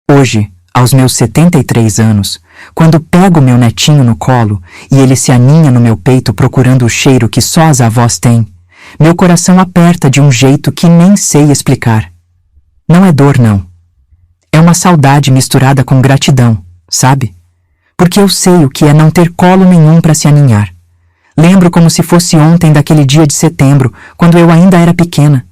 Hoje, aos meus 73 anos, quando pego meu netinho no colo e ele se aninha no meu peito procurando o cheiro que só as avós têm, meu coração aperta de um jeito que nem sei explicar. Não é dor, não. É uma saudade misturada com gratidão, sabe? Porque eu sei o que é não ter colo nenhum para se aninhar. Lembro como se fosse ontem daquele dia de setembro, quando eu ainda era pequena.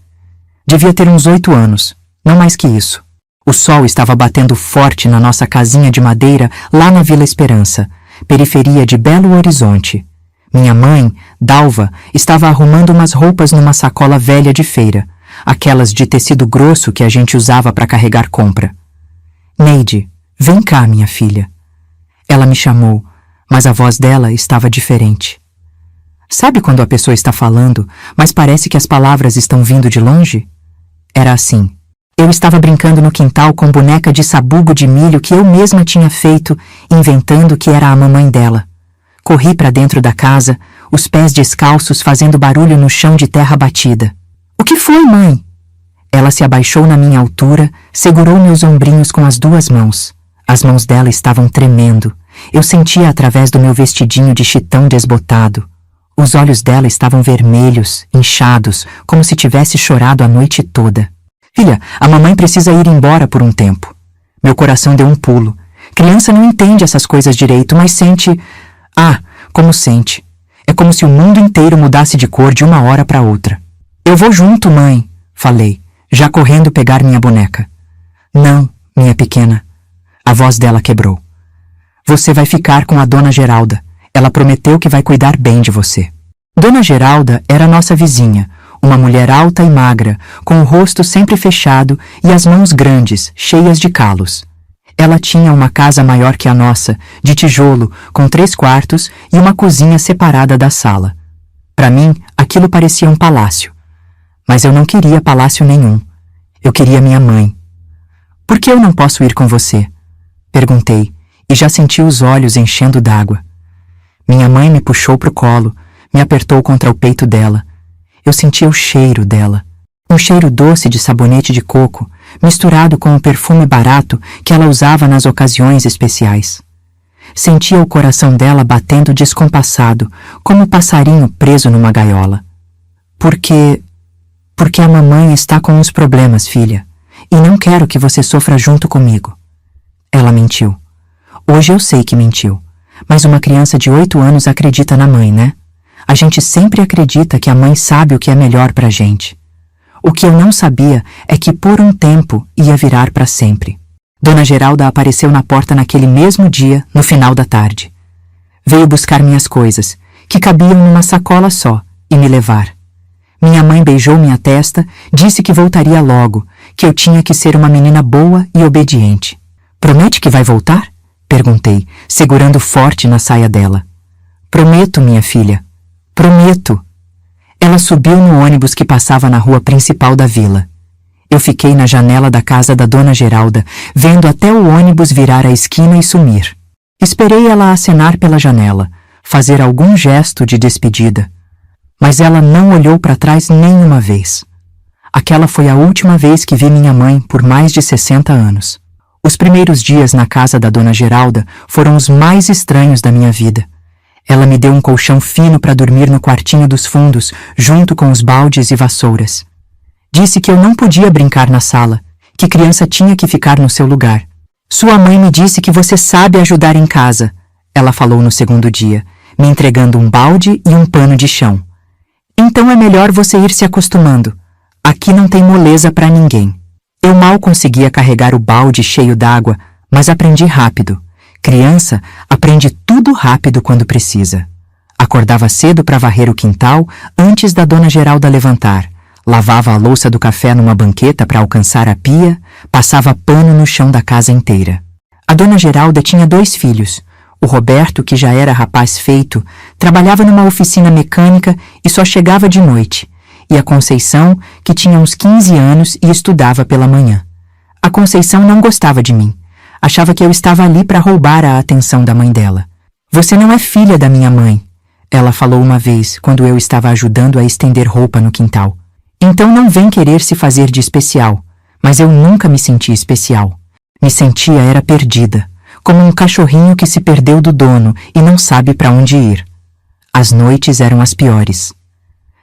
Devia ter uns 8 anos, não mais que isso. O sol estava batendo forte na nossa casinha de madeira lá na Vila Esperança, periferia de Belo Horizonte. Minha mãe, Dalva, estava arrumando umas roupas numa sacola velha de feira, aquelas de tecido grosso que a gente usava para carregar compra. Neide, vem cá, minha filha. Ela me chamou, mas a voz dela estava diferente. Sabe quando a pessoa está falando, mas parece que as palavras estão vindo de longe? Era assim. Eu estava brincando no quintal com boneca de sabugo de milho que eu mesma tinha feito, inventando que era a mamãe dela. Corri para dentro da casa, os pés descalços fazendo barulho no chão de terra batida. O que foi, mãe? Ela se abaixou na minha altura, segurou meus ombrinhos com as 2 mãos. As mãos dela estavam tremendo. Eu sentia através do meu vestidinho de chitão desbotado. Os olhos dela estavam vermelhos, inchados, como se tivesse chorado a noite toda. Filha, a mamãe precisa ir embora por um tempo. Meu coração deu um pulo. Criança não entende essas coisas direito, mas sente... Ah, como sente. É como se o mundo inteiro mudasse de cor de uma hora para outra. Eu vou junto, mãe, falei, já correndo pegar minha boneca. Não, minha pequena. A voz dela quebrou. Você vai ficar com a Dona Geralda. Ela prometeu que vai cuidar bem de você. Dona Geralda era nossa vizinha, uma mulher alta e magra, com o rosto sempre fechado e as mãos grandes, cheias de calos. Ela tinha uma casa maior que a nossa, de tijolo, com 3 quartos e uma cozinha separada da sala. Para mim, aquilo parecia um palácio. Mas eu não queria palácio nenhum. Eu queria minha mãe. Por que eu não posso ir com você? Perguntei, e já senti os olhos enchendo d'água. Minha mãe me puxou pro colo, me apertou contra o peito dela. Eu sentia o cheiro dela. Um cheiro doce de sabonete de coco, misturado com o perfume barato que ela usava nas ocasiões especiais. Sentia o coração dela batendo descompassado, como um passarinho preso numa gaiola. Porque a mamãe está com uns problemas, filha, e não quero que você sofra junto comigo. Ela mentiu. Hoje eu sei que mentiu, mas uma criança de 8 anos acredita na mãe, né? A gente sempre acredita que a mãe sabe o que é melhor pra gente. O que eu não sabia é que por um tempo ia virar para sempre. Dona Geralda apareceu na porta naquele mesmo dia, no final da tarde. Veio buscar minhas coisas, que cabiam numa sacola só, e me levar. Minha mãe beijou minha testa, disse que voltaria logo, que eu tinha que ser uma menina boa e obediente. Promete que vai voltar? Perguntei, segurando forte na saia dela. Prometo, minha filha. Prometo. Ela subiu no ônibus que passava na rua principal da vila. Eu fiquei na janela da casa da Dona Geralda, vendo até o ônibus virar a esquina e sumir. Esperei ela acenar pela janela, fazer algum gesto de despedida. Mas ela não olhou para trás nenhuma vez. Aquela foi a última vez que vi minha mãe por mais de 60 anos. Os primeiros dias na casa da Dona Geralda foram os mais estranhos da minha vida. Ela me deu um colchão fino para dormir no quartinho dos fundos, junto com os baldes e vassouras. Disse que eu não podia brincar na sala, que criança tinha que ficar no seu lugar. Sua mãe me disse que você sabe ajudar em casa, ela falou no segundo dia, me entregando um balde e um pano de chão. Então é melhor você ir se acostumando. Aqui não tem moleza para ninguém. Eu mal conseguia carregar o balde cheio d'água, mas aprendi rápido. Criança aprende tudo rápido quando precisa. Acordava cedo para varrer o quintal antes da Dona Geralda levantar. Lavava a louça do café numa banqueta para alcançar a pia, passava pano no chão da casa inteira. A Dona Geralda tinha 2 filhos. O Roberto, que já era rapaz feito, trabalhava numa oficina mecânica e só chegava de noite. E a Conceição, que tinha uns 15 anos e estudava pela manhã. A Conceição não gostava de mim. Achava que eu estava ali para roubar a atenção da mãe dela. Você não é filha da minha mãe, ela falou uma vez, quando eu estava ajudando a estender roupa no quintal. Então não vem querer se fazer de especial, mas eu nunca me senti especial. Me sentia era perdida, como um cachorrinho que se perdeu do dono e não sabe para onde ir. As noites eram as piores.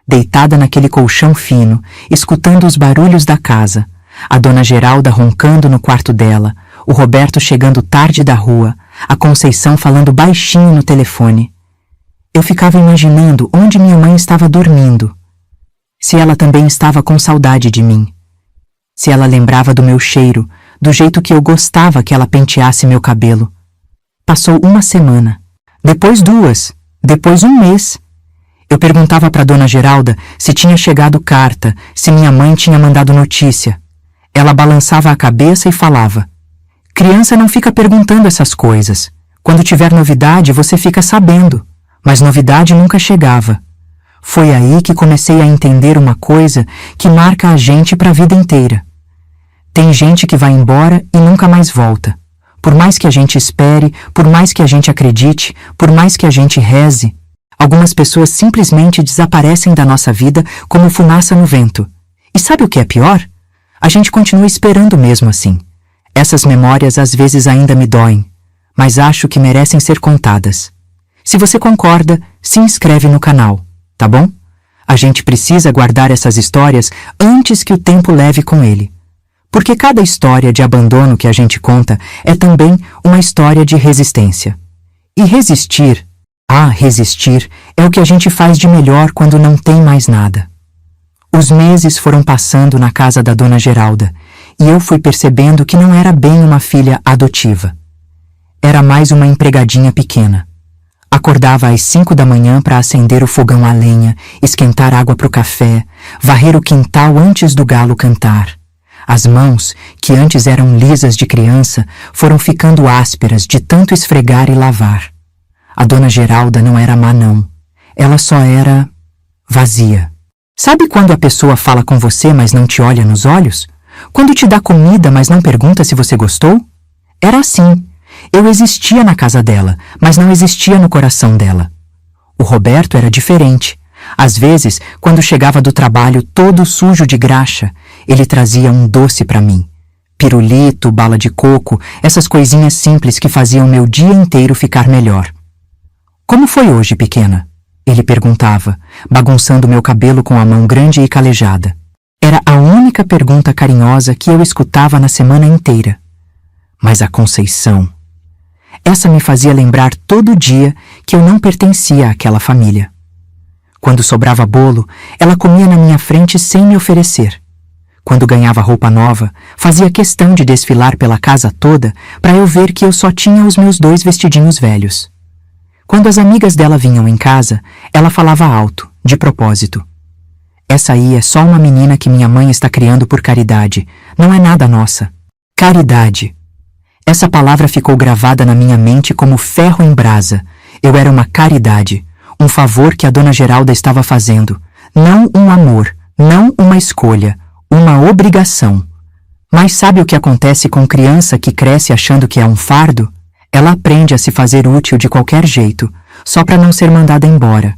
Deitada naquele colchão fino, escutando os barulhos da casa, a dona Geralda roncando no quarto dela, o Roberto chegando tarde da rua, a Conceição falando baixinho no telefone. Eu ficava imaginando onde minha mãe estava dormindo. Se ela também estava com saudade de mim. Se ela lembrava do meu cheiro, do jeito que eu gostava que ela penteasse meu cabelo. Passou uma semana, depois 2, depois 1 mês. Eu perguntava para dona Geralda se tinha chegado carta, se minha mãe tinha mandado notícia. Ela balançava a cabeça e falava: criança não fica perguntando essas coisas. Quando tiver novidade, você fica sabendo. Mas novidade nunca chegava. Foi aí que comecei a entender uma coisa que marca a gente para a vida inteira. Tem gente que vai embora e nunca mais volta. Por mais que a gente espere, por mais que a gente acredite, por mais que a gente reze, algumas pessoas simplesmente desaparecem da nossa vida como fumaça no vento. E sabe o que é pior? A gente continua esperando mesmo assim. Essas memórias às vezes ainda me doem, mas acho que merecem ser contadas. Se você concorda, se inscreve no canal, tá bom? A gente precisa guardar essas histórias antes que o tempo leve com ele. Porque cada história de abandono que a gente conta é também uma história de resistência. E resistir, resistir é o que a gente faz de melhor quando não tem mais nada. Os meses foram passando na casa da dona Geralda e eu fui percebendo que não era bem uma filha adotiva. Era mais uma empregadinha pequena. Acordava às 5 da manhã para acender o fogão a lenha, esquentar água para o café, varrer o quintal antes do galo cantar. As mãos, que antes eram lisas de criança, foram ficando ásperas de tanto esfregar e lavar. A dona Geralda não era má, não. Ela só era vazia. Sabe quando a pessoa fala com você, mas não te olha nos olhos? Quando te dá comida, mas não pergunta se você gostou? Era assim. Eu existia na casa dela, mas não existia no coração dela. O Roberto era diferente. Às vezes, quando chegava do trabalho todo sujo de graxa, ele trazia um doce para mim. Pirulito, bala de coco, essas coisinhas simples que faziam meu dia inteiro ficar melhor. Como foi hoje, pequena? Ele perguntava, bagunçando meu cabelo com a mão grande e calejada. Era a única pergunta carinhosa que eu escutava na semana inteira. Mas a Conceição... Essa me fazia lembrar todo dia que eu não pertencia àquela família. Quando sobrava bolo, ela comia na minha frente sem me oferecer. Quando ganhava roupa nova, fazia questão de desfilar pela casa toda para eu ver que eu só tinha os meus 2 vestidinhos velhos. Quando as amigas dela vinham em casa, ela falava alto, de propósito. Essa aí é só uma menina que minha mãe está criando por caridade, não é nada nossa. Caridade. Essa palavra ficou gravada na minha mente como ferro em brasa. Eu era uma caridade, um favor que a dona Geralda estava fazendo. Não um amor, não uma escolha, uma obrigação. Mas sabe o que acontece com criança que cresce achando que é um fardo? Ela aprende a se fazer útil de qualquer jeito, só para não ser mandada embora.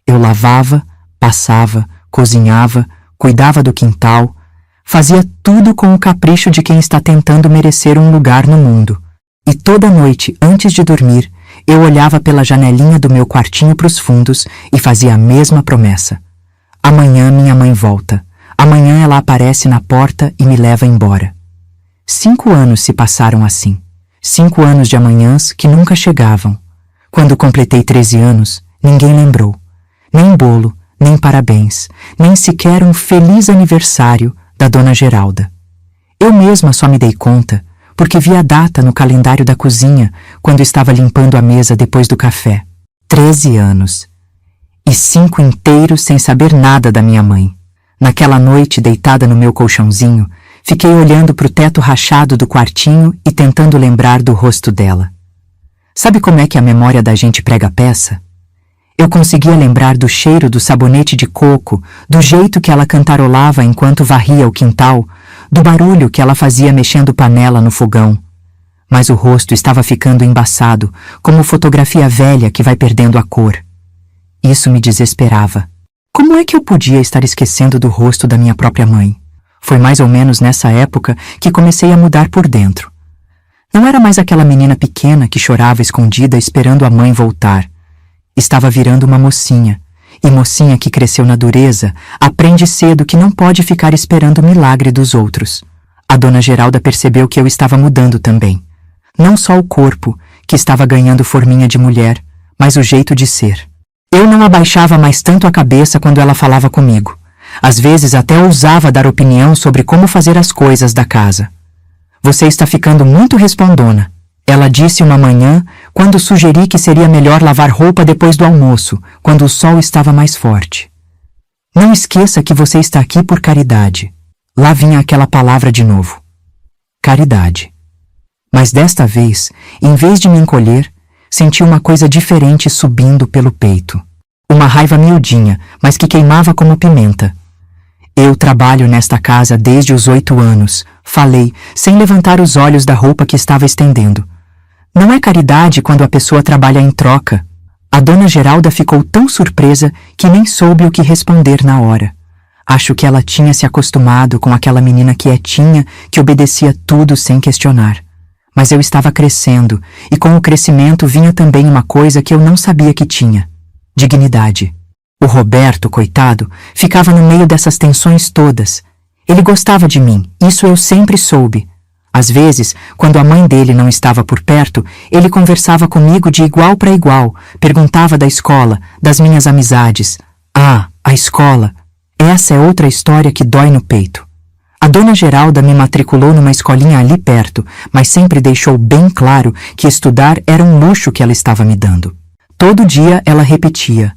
Eu lavava, passava, cozinhava, cuidava do quintal, fazia tudo com o capricho de quem está tentando merecer um lugar no mundo. E toda noite, antes de dormir, eu olhava pela janelinha do meu quartinho para os fundos e fazia a mesma promessa. Amanhã minha mãe volta. Amanhã ela aparece na porta e me leva embora. 5 anos se passaram assim. 5 anos de amanhãs que nunca chegavam. Quando completei 13 anos, ninguém lembrou. Nem bolo, nem parabéns, nem sequer um feliz aniversário da dona Geralda. Eu mesma só me dei conta porque vi a data no calendário da cozinha quando estava limpando a mesa depois do café. 13 anos. E 5 inteiros sem saber nada da minha mãe. Naquela noite, deitada no meu colchãozinho, fiquei olhando para o teto rachado do quartinho e tentando lembrar do rosto dela. Sabe como é que a memória da gente prega peça? Eu conseguia lembrar do cheiro do sabonete de coco, do jeito que ela cantarolava enquanto varria o quintal, do barulho que ela fazia mexendo panela no fogão. Mas o rosto estava ficando embaçado, como fotografia velha que vai perdendo a cor. Isso me desesperava. Como é que eu podia estar esquecendo do rosto da minha própria mãe? Foi mais ou menos nessa época que comecei a mudar por dentro. Não era mais aquela menina pequena que chorava escondida esperando a mãe voltar. Estava virando uma mocinha, e mocinha que cresceu na dureza aprende cedo que não pode ficar esperando o milagre dos outros. A dona Geralda percebeu que eu estava mudando também. Não só o corpo, que estava ganhando forminha de mulher, mas o jeito de ser. Eu não abaixava mais tanto a cabeça quando ela falava comigo. Às vezes até ousava dar opinião sobre como fazer as coisas da casa. Você está ficando muito respondona, ela disse uma manhã, quando sugeri que seria melhor lavar roupa depois do almoço, quando o sol estava mais forte. Não esqueça que você está aqui por caridade. Lá vinha aquela palavra de novo. Caridade. Mas desta vez, em vez de me encolher, senti uma coisa diferente subindo pelo peito. Uma raiva miudinha, mas que queimava como pimenta. Eu trabalho nesta casa desde os 8 anos, falei, sem levantar os olhos da roupa que estava estendendo. Não é caridade quando a pessoa trabalha em troca. A dona Geralda ficou tão surpresa que nem soube o que responder na hora. Acho que ela tinha se acostumado com aquela menina quietinha que obedecia tudo sem questionar. Mas eu estava crescendo, e com o crescimento vinha também uma coisa que eu não sabia que tinha: dignidade. O Roberto, coitado, ficava no meio dessas tensões todas. Ele gostava de mim, isso eu sempre soube. Às vezes, quando a mãe dele não estava por perto, ele conversava comigo de igual para igual, perguntava da escola, das minhas amizades. Ah, a escola! Essa é outra história que dói no peito. A dona Geralda me matriculou numa escolinha ali perto, mas sempre deixou bem claro que estudar era um luxo que ela estava me dando. Todo dia ela repetia: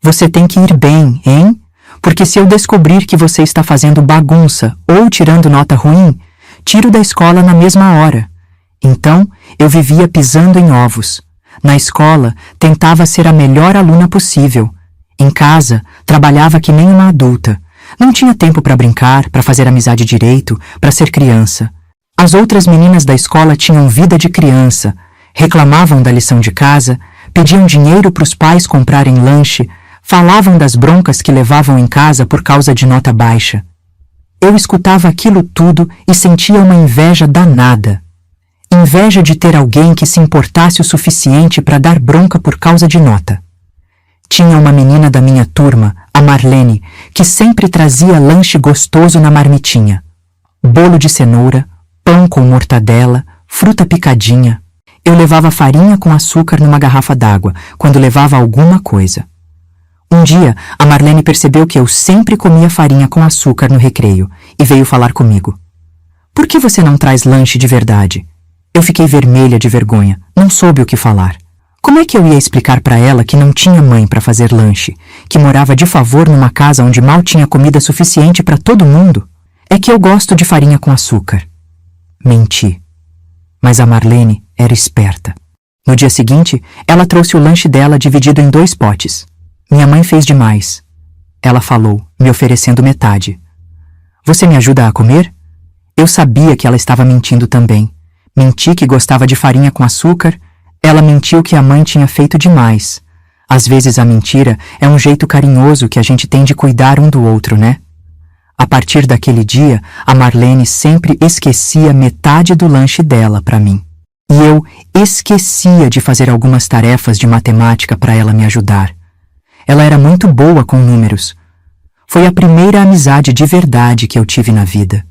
"Você tem que ir bem, hein? Porque se eu descobrir que você está fazendo bagunça ou tirando nota ruim, tiro da escola na mesma hora." Então, eu vivia pisando em ovos. Na escola, tentava ser a melhor aluna possível. Em casa, trabalhava que nem uma adulta. Não tinha tempo para brincar, para fazer amizade direito, para ser criança. As outras meninas da escola tinham vida de criança, reclamavam da lição de casa, pediam dinheiro para os pais comprarem lanche, falavam das broncas que levavam em casa por causa de nota baixa. Eu escutava aquilo tudo e sentia uma inveja danada. Inveja de ter alguém que se importasse o suficiente para dar bronca por causa de nota. Tinha uma menina da minha turma, a Marlene, que sempre trazia lanche gostoso na marmitinha. Bolo de cenoura, pão com mortadela, fruta picadinha. Eu levava farinha com açúcar numa garrafa d'água, quando levava alguma coisa. Um dia, a Marlene percebeu que eu sempre comia farinha com açúcar no recreio e veio falar comigo. "Por que você não traz lanche de verdade?" Eu fiquei vermelha de vergonha, não soube o que falar. Como é que eu ia explicar para ela que não tinha mãe para fazer lanche, que morava de favor numa casa onde mal tinha comida suficiente para todo mundo? É que eu gosto de farinha com açúcar. Menti. Mas a Marlene era esperta. No dia seguinte, ela trouxe o lanche dela dividido em 2 potes. Minha mãe fez demais. Ela falou, me oferecendo metade. "Você me ajuda a comer?" Eu sabia que ela estava mentindo também. Menti que gostava de farinha com açúcar. Ela mentiu que a mãe tinha feito demais. Às vezes a mentira é um jeito carinhoso que a gente tem de cuidar um do outro, né? A partir daquele dia, a Marlene sempre esquecia metade do lanche dela para mim. E eu esquecia de fazer algumas tarefas de matemática para ela me ajudar. Ela era muito boa com números. Foi a primeira amizade de verdade que eu tive na vida.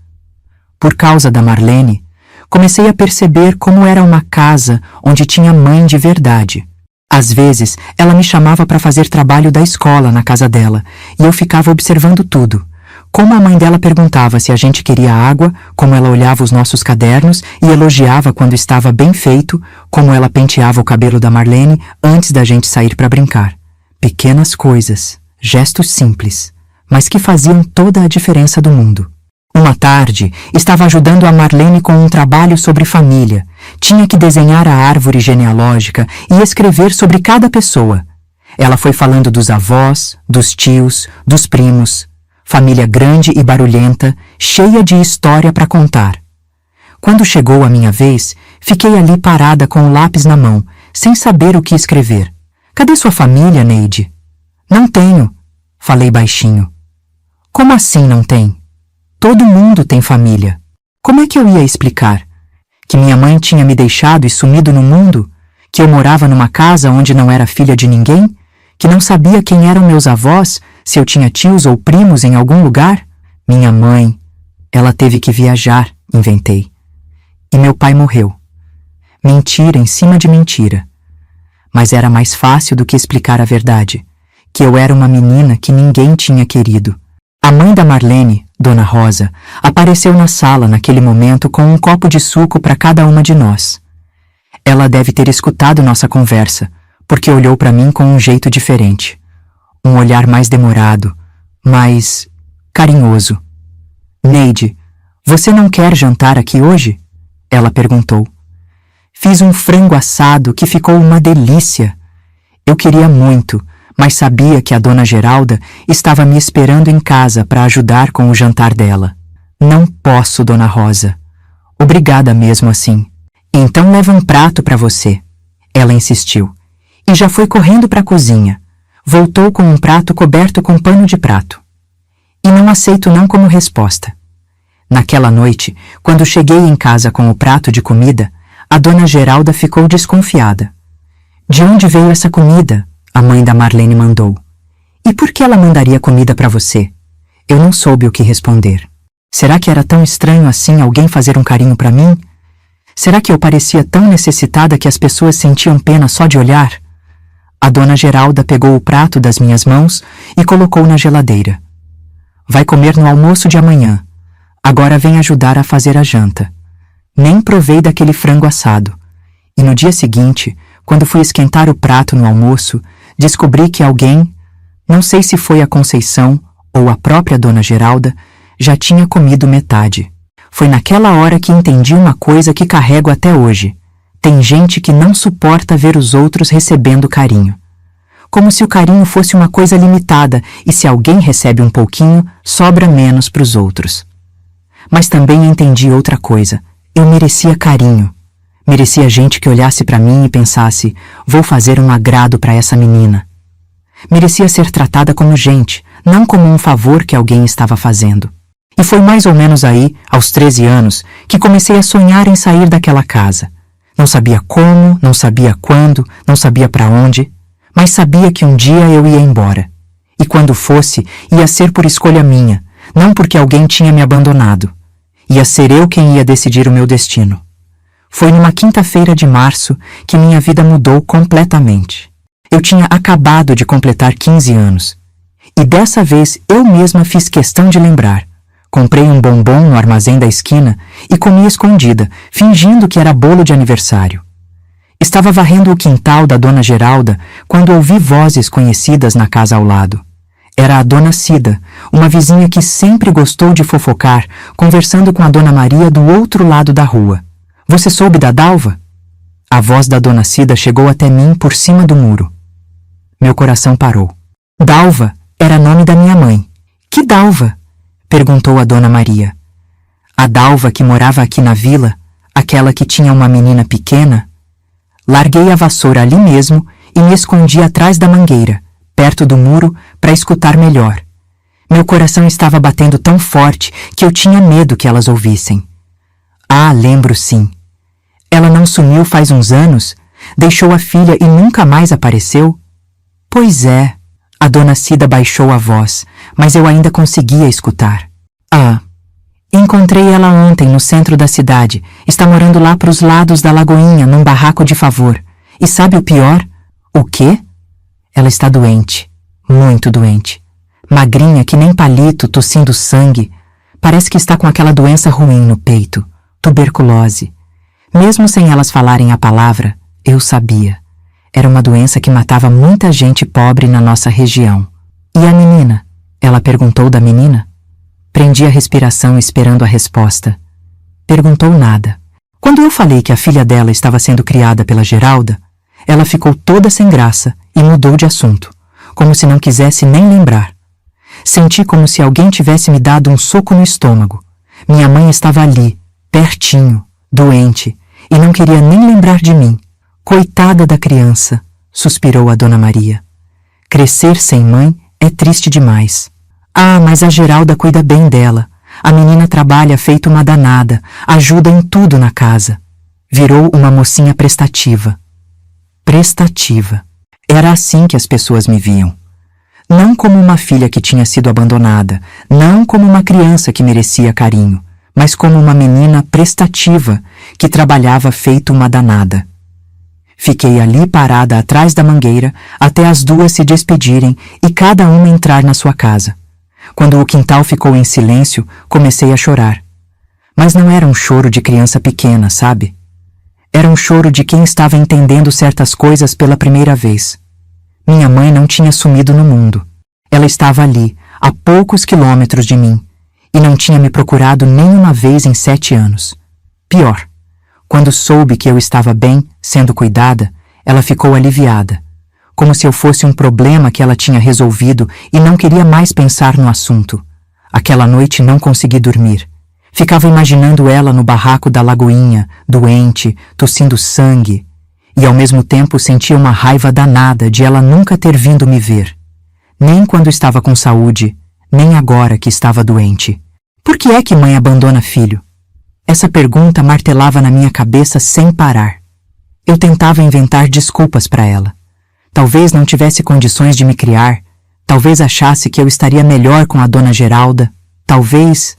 Por causa da Marlene, comecei a perceber como era uma casa onde tinha mãe de verdade. Às vezes, ela me chamava para fazer trabalho da escola na casa dela, e eu ficava observando tudo. Como a mãe dela perguntava se a gente queria água, como ela olhava os nossos cadernos e elogiava quando estava bem feito, como ela penteava o cabelo da Marlene antes da gente sair para brincar. Pequenas coisas, gestos simples, mas que faziam toda a diferença do mundo. Uma tarde, estava ajudando a Marlene com um trabalho sobre família. Tinha que desenhar a árvore genealógica e escrever sobre cada pessoa. Ela foi falando dos avós, dos tios, dos primos. Família grande e barulhenta, cheia de história para contar. Quando chegou a minha vez, fiquei ali parada com o lápis na mão, sem saber o que escrever. "Cadê sua família, Neide?" "Não tenho", falei baixinho. "Como assim não tem? Todo mundo tem família." Como é que eu ia explicar? Que minha mãe tinha me deixado e sumido no mundo? Que eu morava numa casa onde não era filha de ninguém? Que não sabia quem eram meus avós, se eu tinha tios ou primos em algum lugar? Minha mãe, ela teve que viajar, inventei. E meu pai morreu. Mentira em cima de mentira. Mas era mais fácil do que explicar a verdade, que eu era uma menina que ninguém tinha querido. A mãe da Marlene, Dona Rosa, apareceu na sala naquele momento com um copo de suco para cada uma de nós. Ela deve ter escutado nossa conversa, porque olhou para mim com um jeito diferente. Um olhar mais demorado, mais carinhoso. Neide, você não quer jantar aqui hoje? Ela perguntou. Fiz um frango assado que ficou uma delícia. Eu queria muito, mas sabia que a Dona Geralda estava me esperando em casa para ajudar com o jantar dela. Não posso, Dona Rosa. Obrigada mesmo assim. Então leva um prato para você. Ela insistiu. E já foi correndo para a cozinha. Voltou com um prato coberto com pano de prato. E não aceito não como resposta. Naquela noite, quando cheguei em casa com o prato de comida, a Dona Geralda ficou desconfiada. De onde veio essa comida? A mãe da Marlene mandou. E por que ela mandaria comida para você? Eu não soube o que responder. Será que era tão estranho assim alguém fazer um carinho para mim? Será que eu parecia tão necessitada que as pessoas sentiam pena só de olhar? A Dona Geralda pegou o prato das minhas mãos e colocou na geladeira. Vai comer no almoço de amanhã. Agora vem ajudar a fazer a janta. Nem provei daquele frango assado. E no dia seguinte, quando fui esquentar o prato no almoço, descobri que alguém, não sei se foi a Conceição ou a própria Dona Geralda, já tinha comido metade. Foi naquela hora que entendi uma coisa que carrego até hoje. Tem gente que não suporta ver os outros recebendo carinho. Como se o carinho fosse uma coisa limitada e se alguém recebe um pouquinho, sobra menos para os outros. Mas também entendi outra coisa. Eu merecia carinho. Merecia gente que olhasse para mim e pensasse, vou fazer um agrado para essa menina. Merecia ser tratada como gente, não como um favor que alguém estava fazendo. E foi mais ou menos aí, aos 13 anos, que comecei a sonhar em sair daquela casa. Não sabia como, não sabia quando, não sabia para onde, mas sabia que um dia eu ia embora. E quando fosse, ia ser por escolha minha, não porque alguém tinha me abandonado. Ia ser eu quem ia decidir o meu destino. Foi numa quinta-feira de março que minha vida mudou completamente. Eu tinha acabado de completar 15 anos. E dessa vez eu mesma fiz questão de lembrar. Comprei um bombom no armazém da esquina e comi escondida, fingindo que era bolo de aniversário. Estava varrendo o quintal da Dona Geralda quando ouvi vozes conhecidas na casa ao lado. Era a Dona Cida, uma vizinha que sempre gostou de fofocar, conversando com a Dona Maria do outro lado da rua. Você soube da Dalva? A voz da Dona Cida chegou até mim por cima do muro. Meu coração parou. Dalva era nome da minha mãe. Que Dalva? Perguntou a Dona Maria. A Dalva que morava aqui na vila, aquela que tinha uma menina pequena? Larguei a vassoura ali mesmo e me escondi atrás da mangueira, perto do muro, para escutar melhor. Meu coração estava batendo tão forte que eu tinha medo que elas ouvissem. Ah, lembro sim. Ela não sumiu faz uns anos? Deixou a filha e nunca mais apareceu? Pois é. A Dona Cida baixou a voz, mas eu ainda conseguia escutar. Ah, encontrei ela ontem no centro da cidade. Está morando lá pros lados da Lagoinha, num barraco de favor. E sabe o pior? O quê? Ela está doente. Muito doente. Magrinha que nem palito, tossindo sangue. Parece que está com aquela doença ruim no peito. Tuberculose. Mesmo sem elas falarem a palavra, eu sabia. Era uma doença que matava muita gente pobre na nossa região. E a menina? Ela perguntou da menina? Prendi a respiração esperando a resposta. Perguntou nada. Quando eu falei que a filha dela estava sendo criada pela Geralda, ela ficou toda sem graça e mudou de assunto, como se não quisesse nem lembrar. Senti como se alguém tivesse me dado um soco no estômago. Minha mãe estava ali, pertinho, doente, e não queria nem lembrar de mim. Coitada da criança, suspirou a Dona Maria. Crescer sem mãe é triste demais. Ah, mas a Geralda cuida bem dela. A menina trabalha feito uma danada, ajuda em tudo na casa. Virou uma mocinha prestativa. Prestativa. Era assim que as pessoas me viam. Não como uma filha que tinha sido abandonada, não como uma criança que merecia carinho, mas como uma menina prestativa que trabalhava feito uma danada. Fiquei ali parada atrás da mangueira até as duas se despedirem e cada uma entrar na sua casa. Quando o quintal ficou em silêncio, comecei a chorar. Mas não era um choro de criança pequena, sabe? Era um choro de quem estava entendendo certas coisas pela primeira vez. Minha mãe não tinha sumido no mundo. Ela estava ali, a poucos quilômetros de mim, e não tinha me procurado nenhuma vez em 7 anos. Pior, quando soube que eu estava bem, sendo cuidada, ela ficou aliviada, como se eu fosse um problema que ela tinha resolvido e não queria mais pensar no assunto. Aquela noite não consegui dormir. Ficava imaginando ela no barraco da Lagoinha, doente, tossindo sangue, e ao mesmo tempo sentia uma raiva danada de ela nunca ter vindo me ver. Nem quando estava com saúde, nem agora que estava doente. Por que é que mãe abandona filho? Essa pergunta martelava na minha cabeça sem parar. Eu tentava inventar desculpas para ela. Talvez não tivesse condições de me criar, talvez achasse que eu estaria melhor com a dona Geralda, talvez...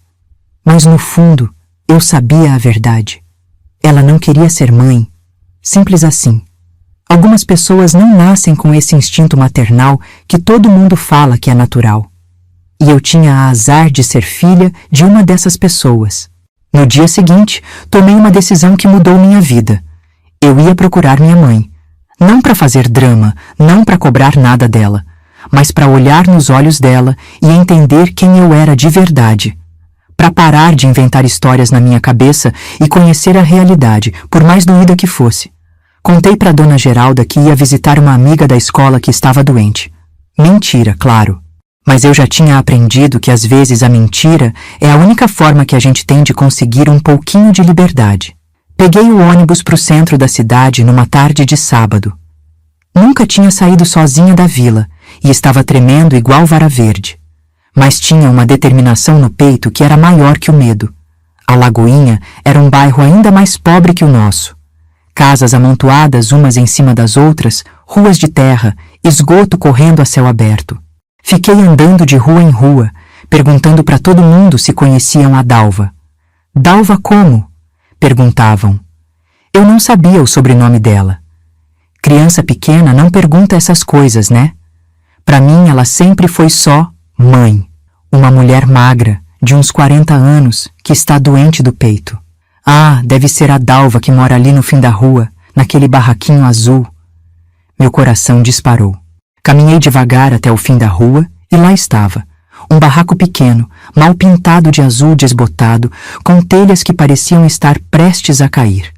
Mas no fundo, eu sabia a verdade. Ela não queria ser mãe. Simples assim. Algumas pessoas não nascem com esse instinto maternal que todo mundo fala que é natural. E eu tinha a azar de ser filha de uma dessas pessoas. No dia seguinte, tomei uma decisão que mudou minha vida. Eu ia procurar minha mãe. Não para fazer drama, não para cobrar nada dela, mas para olhar nos olhos dela e entender quem eu era de verdade. Para parar de inventar histórias na minha cabeça e conhecer a realidade, por mais doída que fosse. Contei para dona Geralda que ia visitar uma amiga da escola que estava doente. Mentira, claro. Mas eu já tinha aprendido que às vezes a mentira é a única forma que a gente tem de conseguir um pouquinho de liberdade. Peguei o ônibus para o centro da cidade numa tarde de sábado. Nunca tinha saído sozinha da vila e estava tremendo igual vara verde. Mas tinha uma determinação no peito que era maior que o medo. A Lagoinha era um bairro ainda mais pobre que o nosso. Casas amontoadas umas em cima das outras, ruas de terra, esgoto correndo a céu aberto. Fiquei andando de rua em rua, perguntando para todo mundo se conheciam a Dalva. Dalva como? Perguntavam. Eu não sabia o sobrenome dela. Criança pequena não pergunta essas coisas, né? Para mim ela sempre foi só mãe. Uma mulher magra, de uns 40 anos, que está doente do peito. Ah, deve ser a Dalva que mora ali no fim da rua, naquele barraquinho azul. Meu coração disparou. Caminhei devagar até o fim da rua e lá estava. Um barraco pequeno, mal pintado de azul desbotado, com telhas que pareciam estar prestes a cair.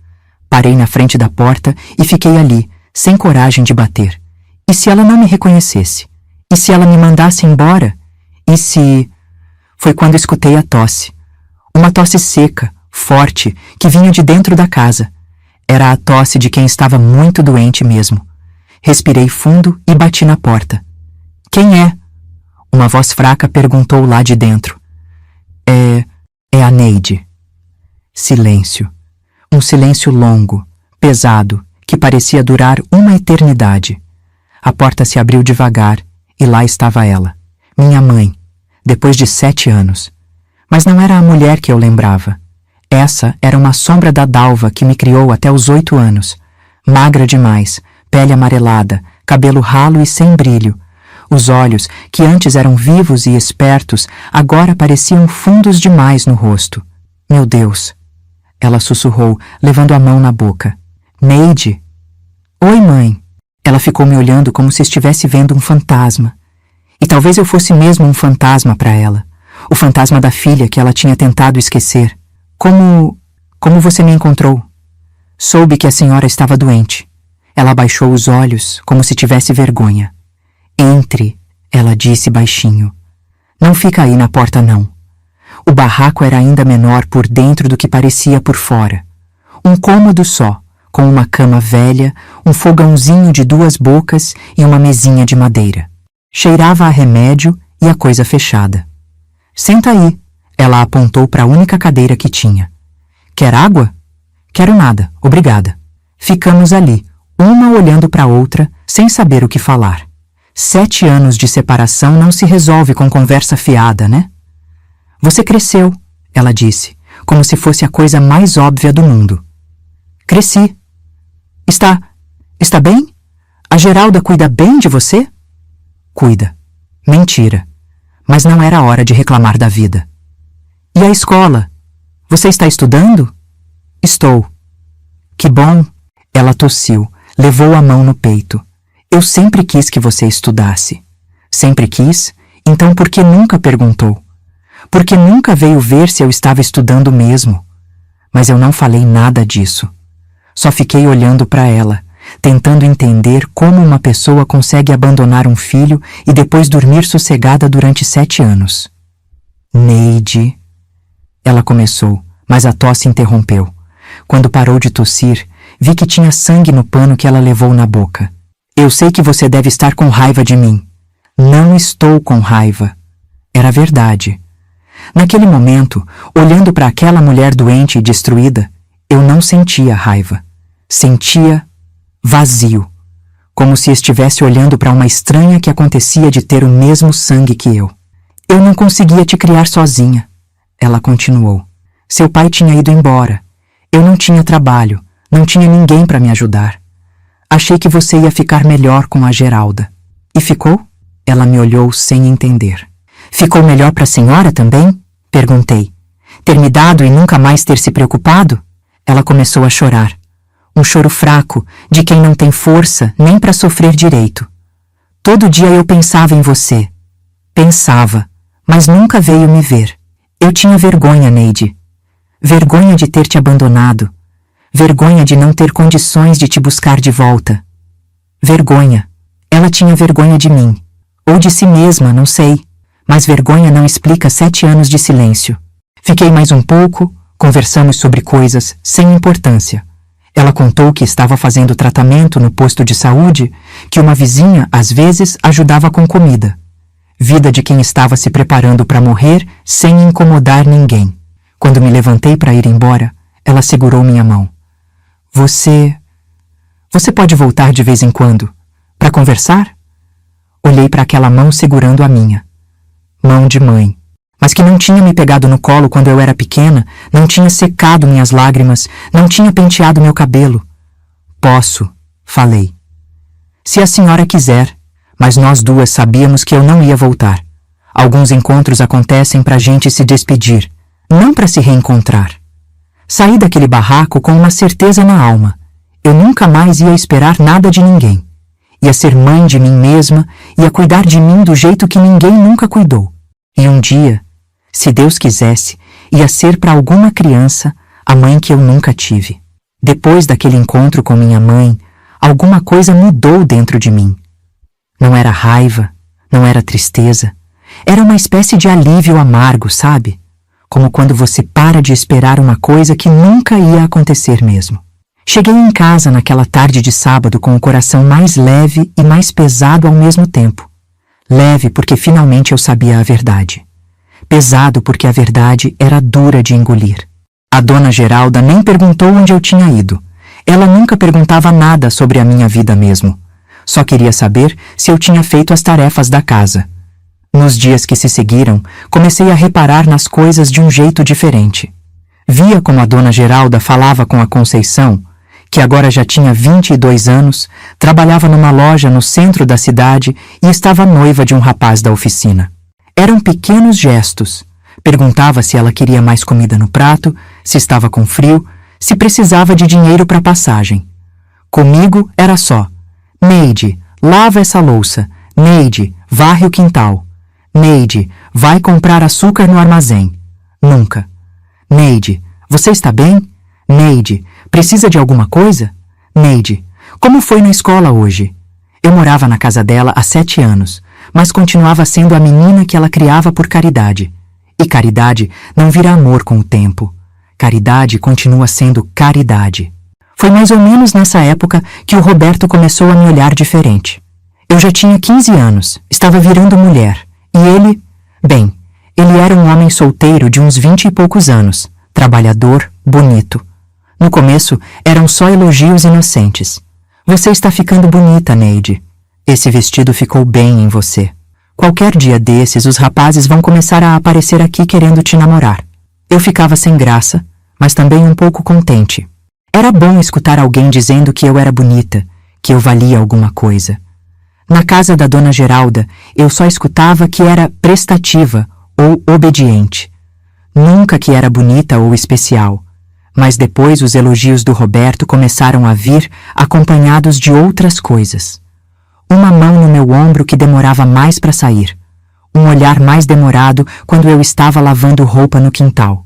Parei na frente da porta e fiquei ali, sem coragem de bater. E se ela não me reconhecesse? E se ela me mandasse embora? E se... Foi quando escutei a tosse. Uma tosse seca, forte, que vinha de dentro da casa. Era a tosse de quem estava muito doente mesmo. Respirei fundo e bati na porta. Quem é? Uma voz fraca perguntou lá de dentro. É a Neide. Silêncio. Um silêncio longo, pesado, que parecia durar uma eternidade. A porta se abriu devagar e lá estava ela, minha mãe, depois de 7 anos. Mas não era a mulher que eu lembrava. Essa era uma sombra da Dalva que me criou até os 8 anos. Magra demais, pele amarelada, cabelo ralo e sem brilho. Os olhos, que antes eram vivos e espertos, agora pareciam fundos demais no rosto. Meu Deus! Ela sussurrou, levando a mão na boca. Neide! Oi, mãe! Ela ficou me olhando como se estivesse vendo um fantasma. E talvez eu fosse mesmo um fantasma para ela. O fantasma da filha que ela tinha tentado esquecer. Como você me encontrou? Soube que a senhora estava doente. Ela abaixou os olhos, como se tivesse vergonha. Entre, ela disse baixinho. Não fica aí na porta, não. O barraco era ainda menor por dentro do que parecia por fora. Um cômodo só, com uma cama velha, um fogãozinho de 2 bocas e uma mesinha de madeira. Cheirava a remédio e a coisa fechada. Senta aí, ela apontou para a única cadeira que tinha. Quer água? Quero nada, obrigada. Ficamos ali, uma olhando para a outra, sem saber o que falar. 7 anos de separação não se resolve com conversa fiada, né? Você cresceu, ela disse, como se fosse a coisa mais óbvia do mundo. Cresci. Está bem? A Geralda cuida bem de você? Cuida. Mentira. Mas não era hora de reclamar da vida. E a escola? Você está estudando? Estou. Que bom. Ela tossiu, levou a mão no peito. Eu sempre quis que você estudasse. Sempre quis? Então por que nunca perguntou? Porque nunca veio ver se eu estava estudando mesmo. Mas eu não falei nada disso. Só fiquei olhando para ela, tentando entender como uma pessoa consegue abandonar um filho e depois dormir sossegada durante 7 anos. Neide... Ela começou, mas a tosse interrompeu. Quando parou de tossir, vi que tinha sangue no pano que ela levou na boca. Eu sei que você deve estar com raiva de mim. Não estou com raiva. Era verdade. Naquele momento, olhando para aquela mulher doente e destruída, eu não sentia raiva. Sentia vazio, como se estivesse olhando para uma estranha que acontecia de ter o mesmo sangue que eu. Eu não conseguia te criar sozinha. Ela continuou. Seu pai tinha ido embora. Eu não tinha trabalho, não tinha ninguém para me ajudar. Achei que você ia ficar melhor com a Geralda. E ficou? Ela me olhou sem entender. Ficou melhor para a senhora também? Perguntei. Ter me dado e nunca mais ter se preocupado? Ela começou a chorar. Um choro fraco, de quem não tem força nem para sofrer direito. Todo dia eu pensava em você. Pensava, mas nunca veio me ver. Eu tinha vergonha, Neide. Vergonha de ter te abandonado. Vergonha de não ter condições de te buscar de volta. Vergonha. Ela tinha vergonha de mim. Ou de si mesma, não sei. Mas vergonha não explica 7 anos de silêncio. Fiquei mais um pouco, conversamos sobre coisas sem importância. Ela contou que estava fazendo tratamento no posto de saúde, que uma vizinha, às vezes, ajudava com comida. Vida de quem estava se preparando para morrer sem incomodar ninguém. Quando me levantei para ir embora, ela segurou minha mão. Você pode voltar de vez em quando, para conversar? Olhei para aquela mão segurando a minha. Mão de mãe. Mas que não tinha me pegado no colo quando eu era pequena, não tinha secado minhas lágrimas, não tinha penteado meu cabelo. Posso, falei. Se a senhora quiser, mas nós duas sabíamos que eu não ia voltar. Alguns encontros acontecem para a gente se despedir, não para se reencontrar. Saí daquele barraco com uma certeza na alma. Eu nunca mais ia esperar nada de ninguém. Ia ser mãe de mim mesma, ia cuidar de mim do jeito que ninguém nunca cuidou. E um dia, se Deus quisesse, ia ser para alguma criança a mãe que eu nunca tive. Depois daquele encontro com minha mãe, alguma coisa mudou dentro de mim. Não era raiva, não era tristeza. Era uma espécie de alívio amargo, sabe? Como quando você para de esperar uma coisa que nunca ia acontecer mesmo. Cheguei em casa naquela tarde de sábado com o coração mais leve e mais pesado ao mesmo tempo. Leve porque finalmente eu sabia a verdade. Pesado porque a verdade era dura de engolir. A dona Geralda nem perguntou onde eu tinha ido. Ela nunca perguntava nada sobre a minha vida mesmo. Só queria saber se eu tinha feito as tarefas da casa. Nos dias que se seguiram, comecei a reparar nas coisas de um jeito diferente. Via como a dona Geralda falava com a Conceição, que agora já tinha 22 anos, trabalhava numa loja no centro da cidade e estava noiva de um rapaz da oficina. Eram pequenos gestos. Perguntava se ela queria mais comida no prato, se estava com frio, se precisava de dinheiro para passagem. Comigo era só: Neide, lava essa louça. Neide, varre o quintal. Neide, vai comprar açúcar no armazém. Nunca. Neide, você está bem? Neide, precisa de alguma coisa? Neide, como foi na escola hoje? Eu morava na casa dela há 7 anos, mas continuava sendo a menina que ela criava por caridade. E caridade não vira amor com o tempo. Caridade continua sendo caridade. Foi mais ou menos nessa época que o Roberto começou a me olhar diferente. Eu já tinha 15 anos, estava virando mulher. E ele, bem, ele era um homem solteiro de uns 20 e poucos anos, trabalhador, bonito. No começo, eram só elogios inocentes. Você está ficando bonita, Neide. Esse vestido ficou bem em você. Qualquer dia desses, os rapazes vão começar a aparecer aqui querendo te namorar. Eu ficava sem graça, mas também um pouco contente. Era bom escutar alguém dizendo que eu era bonita, que eu valia alguma coisa. Na casa da dona Geralda, eu só escutava que era prestativa ou obediente. Nunca que era bonita ou especial. Mas depois os elogios do Roberto começaram a vir acompanhados de outras coisas. Uma mão no meu ombro que demorava mais para sair. Um olhar mais demorado quando eu estava lavando roupa no quintal.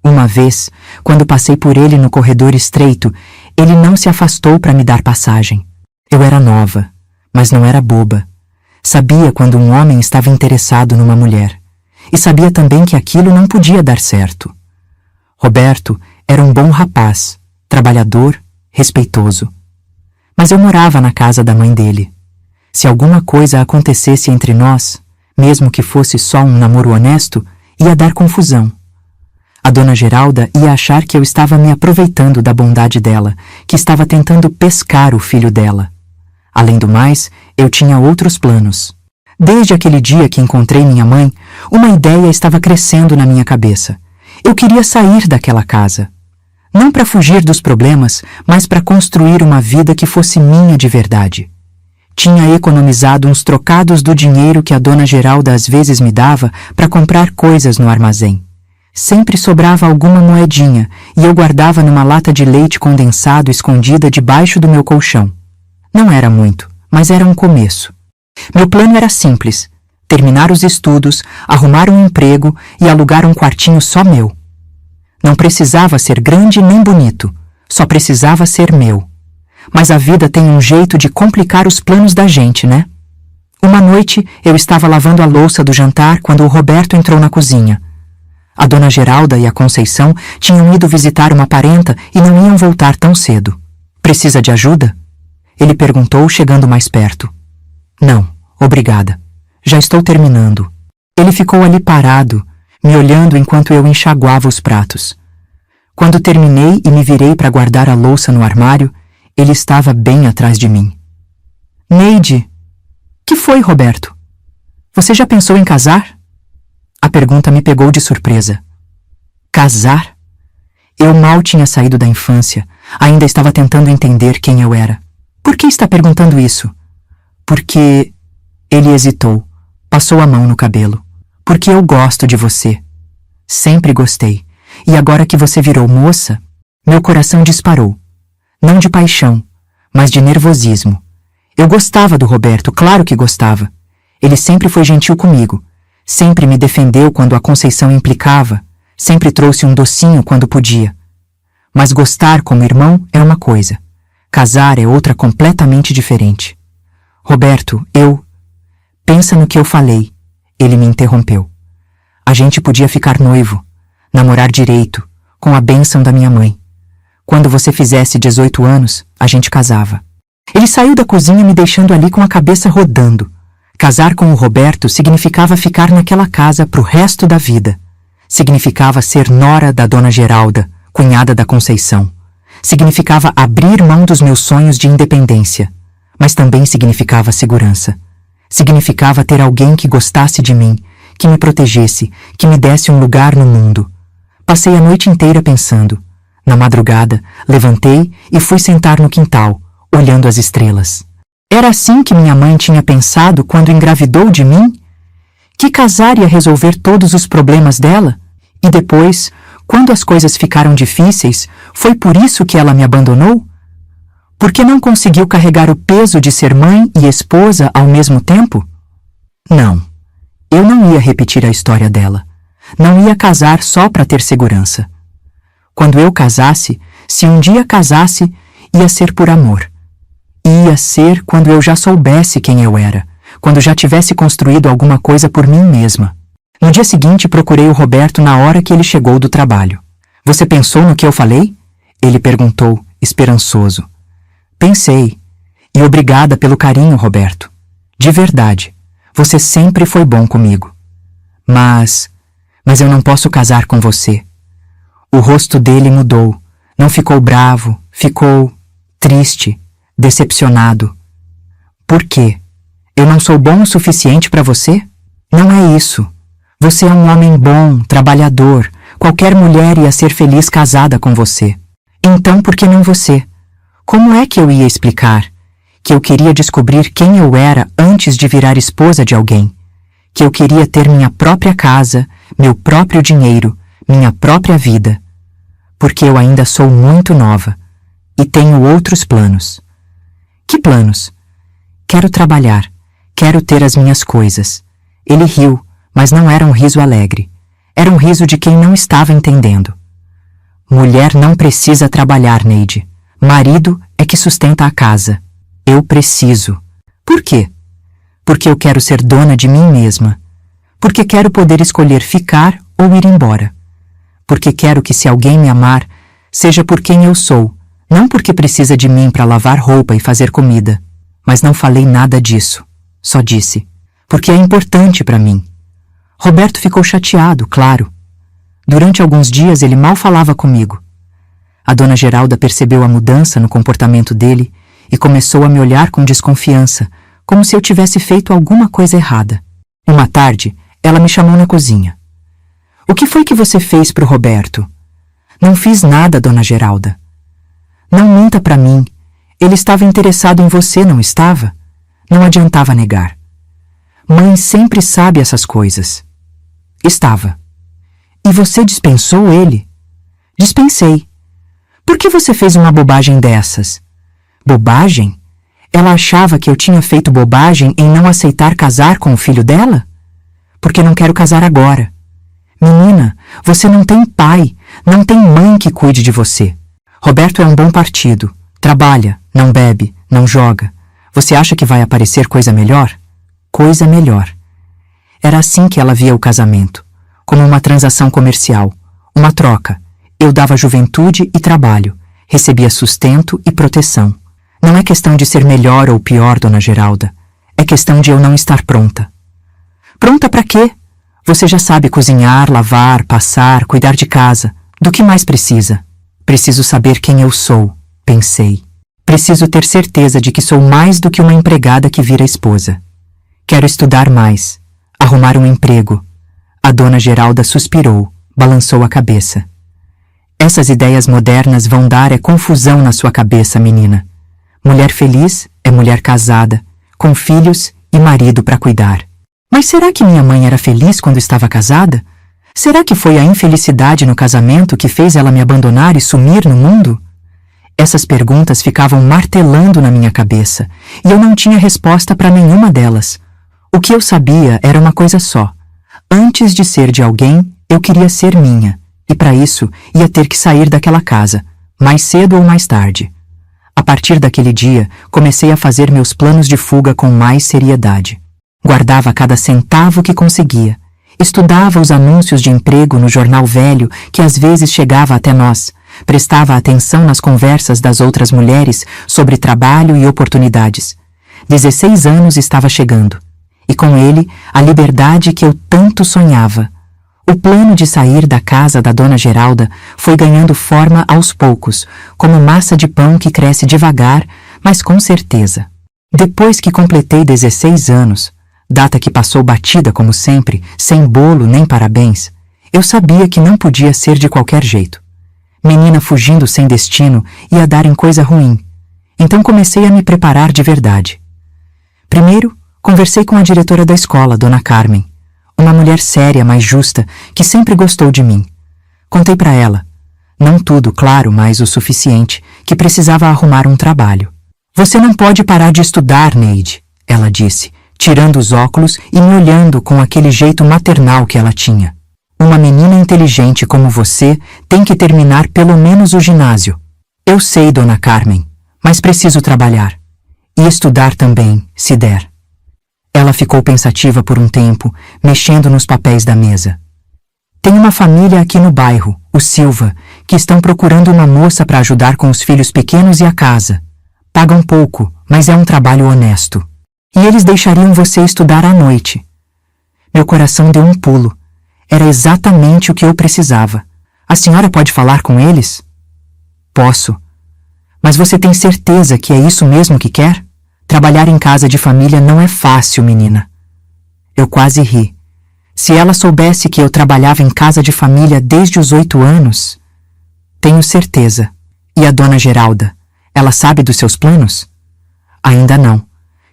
Uma vez, quando passei por ele no corredor estreito, ele não se afastou para me dar passagem. Eu era nova, mas não era boba. Sabia quando um homem estava interessado numa mulher. E sabia também que aquilo não podia dar certo. Roberto era um bom rapaz, trabalhador, respeitoso. Mas eu morava na casa da mãe dele. Se alguma coisa acontecesse entre nós, mesmo que fosse só um namoro honesto, ia dar confusão. A dona Geralda ia achar que eu estava me aproveitando da bondade dela, que estava tentando pescar o filho dela. Além do mais, eu tinha outros planos. Desde aquele dia que encontrei minha mãe, uma ideia estava crescendo na minha cabeça. Eu queria sair daquela casa. Não para fugir dos problemas, mas para construir uma vida que fosse minha de verdade. Tinha economizado uns trocados do dinheiro que a dona Geralda às vezes me dava para comprar coisas no armazém. Sempre sobrava alguma moedinha e eu guardava numa lata de leite condensado escondida debaixo do meu colchão. Não era muito, mas era um começo. Meu plano era simples: terminar os estudos, arrumar um emprego e alugar um quartinho só meu. Não precisava ser grande nem bonito, só precisava ser meu. Mas a vida tem um jeito de complicar os planos da gente, né? Uma noite, eu estava lavando a louça do jantar quando o Roberto entrou na cozinha. A dona Geralda e a Conceição tinham ido visitar uma parenta e não iam voltar tão cedo. Precisa de ajuda? Ele perguntou, chegando mais perto. Não, obrigada. Já estou terminando. Ele ficou ali parado, me olhando enquanto eu enxaguava os pratos. Quando terminei e me virei para guardar a louça no armário, ele estava bem atrás de mim. Neide! Que foi, Roberto? Você já pensou em casar? A pergunta me pegou de surpresa. Casar? Eu mal tinha saído da infância, ainda estava tentando entender quem eu era. Por que está perguntando isso? Porque... Ele hesitou, passou a mão no cabelo. Porque eu gosto de você. Sempre gostei. E agora que você virou moça, meu coração disparou. Não de paixão, mas de nervosismo. Eu gostava do Roberto, claro que gostava. Ele sempre foi gentil comigo. Sempre me defendeu quando a Conceição implicava. Sempre trouxe um docinho quando podia. Mas gostar como irmão é uma coisa. Casar é outra completamente diferente. Roberto, Pensa no que eu falei. Ele me interrompeu. A gente podia ficar noivo, namorar direito, com a bênção da minha mãe. Quando você fizesse 18 anos, a gente casava. Ele saiu da cozinha me deixando ali com a cabeça rodando. Casar com o Roberto significava ficar naquela casa pro resto da vida. Significava ser nora da dona Geralda, cunhada da Conceição. Significava abrir mão dos meus sonhos de independência. Mas também significava segurança. Significava ter alguém que gostasse de mim, que me protegesse, que me desse um lugar no mundo. Passei a noite inteira pensando. Na madrugada, levantei e fui sentar no quintal, olhando as estrelas. Era assim que minha mãe tinha pensado quando engravidou de mim? Que casar ia resolver todos os problemas dela? E depois, quando as coisas ficaram difíceis, foi por isso que ela me abandonou? Porque não conseguiu carregar o peso de ser mãe e esposa ao mesmo tempo? Não, eu não ia repetir a história dela. Não ia casar só para ter segurança. Quando eu casasse, se um dia casasse, ia ser por amor. Ia ser quando eu já soubesse quem eu era, quando já tivesse construído alguma coisa por mim mesma. No dia seguinte, procurei o Roberto na hora que ele chegou do trabalho. Você pensou no que eu falei? Ele perguntou, esperançoso. Pensei. E obrigada pelo carinho, Roberto. De verdade. Você sempre foi bom comigo. Mas eu não posso casar com você. O rosto dele mudou. Não ficou bravo, ficou triste, decepcionado. Por quê? Eu não sou bom o suficiente para você? Não é isso. Você é um homem bom, trabalhador. Qualquer mulher ia ser feliz casada com você. Então por que não você? Como é que eu ia explicar? Que eu queria descobrir quem eu era antes de virar esposa de alguém. Que eu queria ter minha própria casa, meu próprio dinheiro, minha própria vida. Porque eu ainda sou muito nova e tenho outros planos. Que planos? Quero trabalhar, quero ter as minhas coisas. Ele riu, mas não era um riso alegre. Era um riso de quem não estava entendendo. Mulher não precisa trabalhar, Neide. Marido é que sustenta a casa. Eu preciso. Por quê? Porque eu quero ser dona de mim mesma. Porque quero poder escolher ficar ou ir embora. Porque quero que se alguém me amar, seja por quem eu sou, não porque precisa de mim para lavar roupa e fazer comida. Mas não falei nada disso. Só disse. Porque é importante para mim. Roberto ficou chateado, claro. Durante alguns dias ele mal falava comigo. A dona Geralda percebeu a mudança no comportamento dele e começou a me olhar com desconfiança, como se eu tivesse feito alguma coisa errada. Uma tarde, ela me chamou na cozinha. O que foi que você fez pro Roberto? Não fiz nada, dona Geralda. Não minta para mim. Ele estava interessado em você, não estava? Não adiantava negar. Mãe sempre sabe essas coisas. Estava. E você dispensou ele? Dispensei. Por que você fez uma bobagem dessas? Bobagem? Ela achava que eu tinha feito bobagem em não aceitar casar com o filho dela? Porque não quero casar agora. Menina, você não tem pai, não tem mãe que cuide de você. Roberto é um bom partido. Trabalha, não bebe, não joga. Você acha que vai aparecer coisa melhor? Coisa melhor. Era assim que ela via o casamento, como uma transação comercial, uma troca. Eu dava juventude e trabalho, recebia sustento e proteção. Não é questão de ser melhor ou pior, dona Geralda. É questão de eu não estar pronta. Pronta para quê? Você já sabe cozinhar, lavar, passar, cuidar de casa. Do que mais precisa? Preciso saber quem eu sou, pensei. Preciso ter certeza de que sou mais do que uma empregada que vira esposa. Quero estudar mais, arrumar um emprego. A dona Geralda suspirou, balançou a cabeça. Essas ideias modernas vão dar confusão na sua cabeça, menina. Mulher feliz é mulher casada, com filhos e marido para cuidar. Mas será que minha mãe era feliz quando estava casada? Será que foi a infelicidade no casamento que fez ela me abandonar e sumir no mundo? Essas perguntas ficavam martelando na minha cabeça, e eu não tinha resposta para nenhuma delas. O que eu sabia era uma coisa só. Antes de ser de alguém, eu queria ser minha, e para isso ia ter que sair daquela casa, mais cedo ou mais tarde. A partir daquele dia, comecei a fazer meus planos de fuga com mais seriedade. Guardava cada centavo que conseguia. Estudava os anúncios de emprego no jornal velho que às vezes chegava até nós. Prestava atenção nas conversas das outras mulheres sobre trabalho e oportunidades. 16 anos estava chegando. E com ele, a liberdade que eu tanto sonhava. O plano de sair da casa da dona Geralda foi ganhando forma aos poucos, como massa de pão que cresce devagar, mas com certeza. Depois que completei 16 anos, data que passou batida como sempre, sem bolo nem parabéns, eu sabia que não podia ser de qualquer jeito. Menina fugindo sem destino ia dar em coisa ruim. Então comecei a me preparar de verdade. Primeiro, conversei com a diretora da escola, dona Carmen, uma mulher séria, mas justa, que sempre gostou de mim. Contei para ela, não tudo, claro, mas o suficiente, que precisava arrumar um trabalho. Você não pode parar de estudar, Neide, ela disse, tirando os óculos e me olhando com aquele jeito maternal que ela tinha. Uma menina inteligente como você tem que terminar pelo menos o ginásio. Eu sei, dona Carmen, mas preciso trabalhar. E estudar também, se der. Ela ficou pensativa por um tempo, mexendo nos papéis da mesa. Tem uma família aqui no bairro, os Silva, que estão procurando uma moça para ajudar com os filhos pequenos e a casa. Pagam pouco, mas é um trabalho honesto. E eles deixariam você estudar à noite. Meu coração deu um pulo. Era exatamente o que eu precisava. A senhora pode falar com eles? Posso. Mas você tem certeza que é isso mesmo que quer? Trabalhar em casa de família não é fácil, menina. Eu quase ri. Se ela soubesse que eu trabalhava em casa de família desde os 8 anos... Tenho certeza. E a dona Geralda? Ela sabe dos seus planos? Ainda não.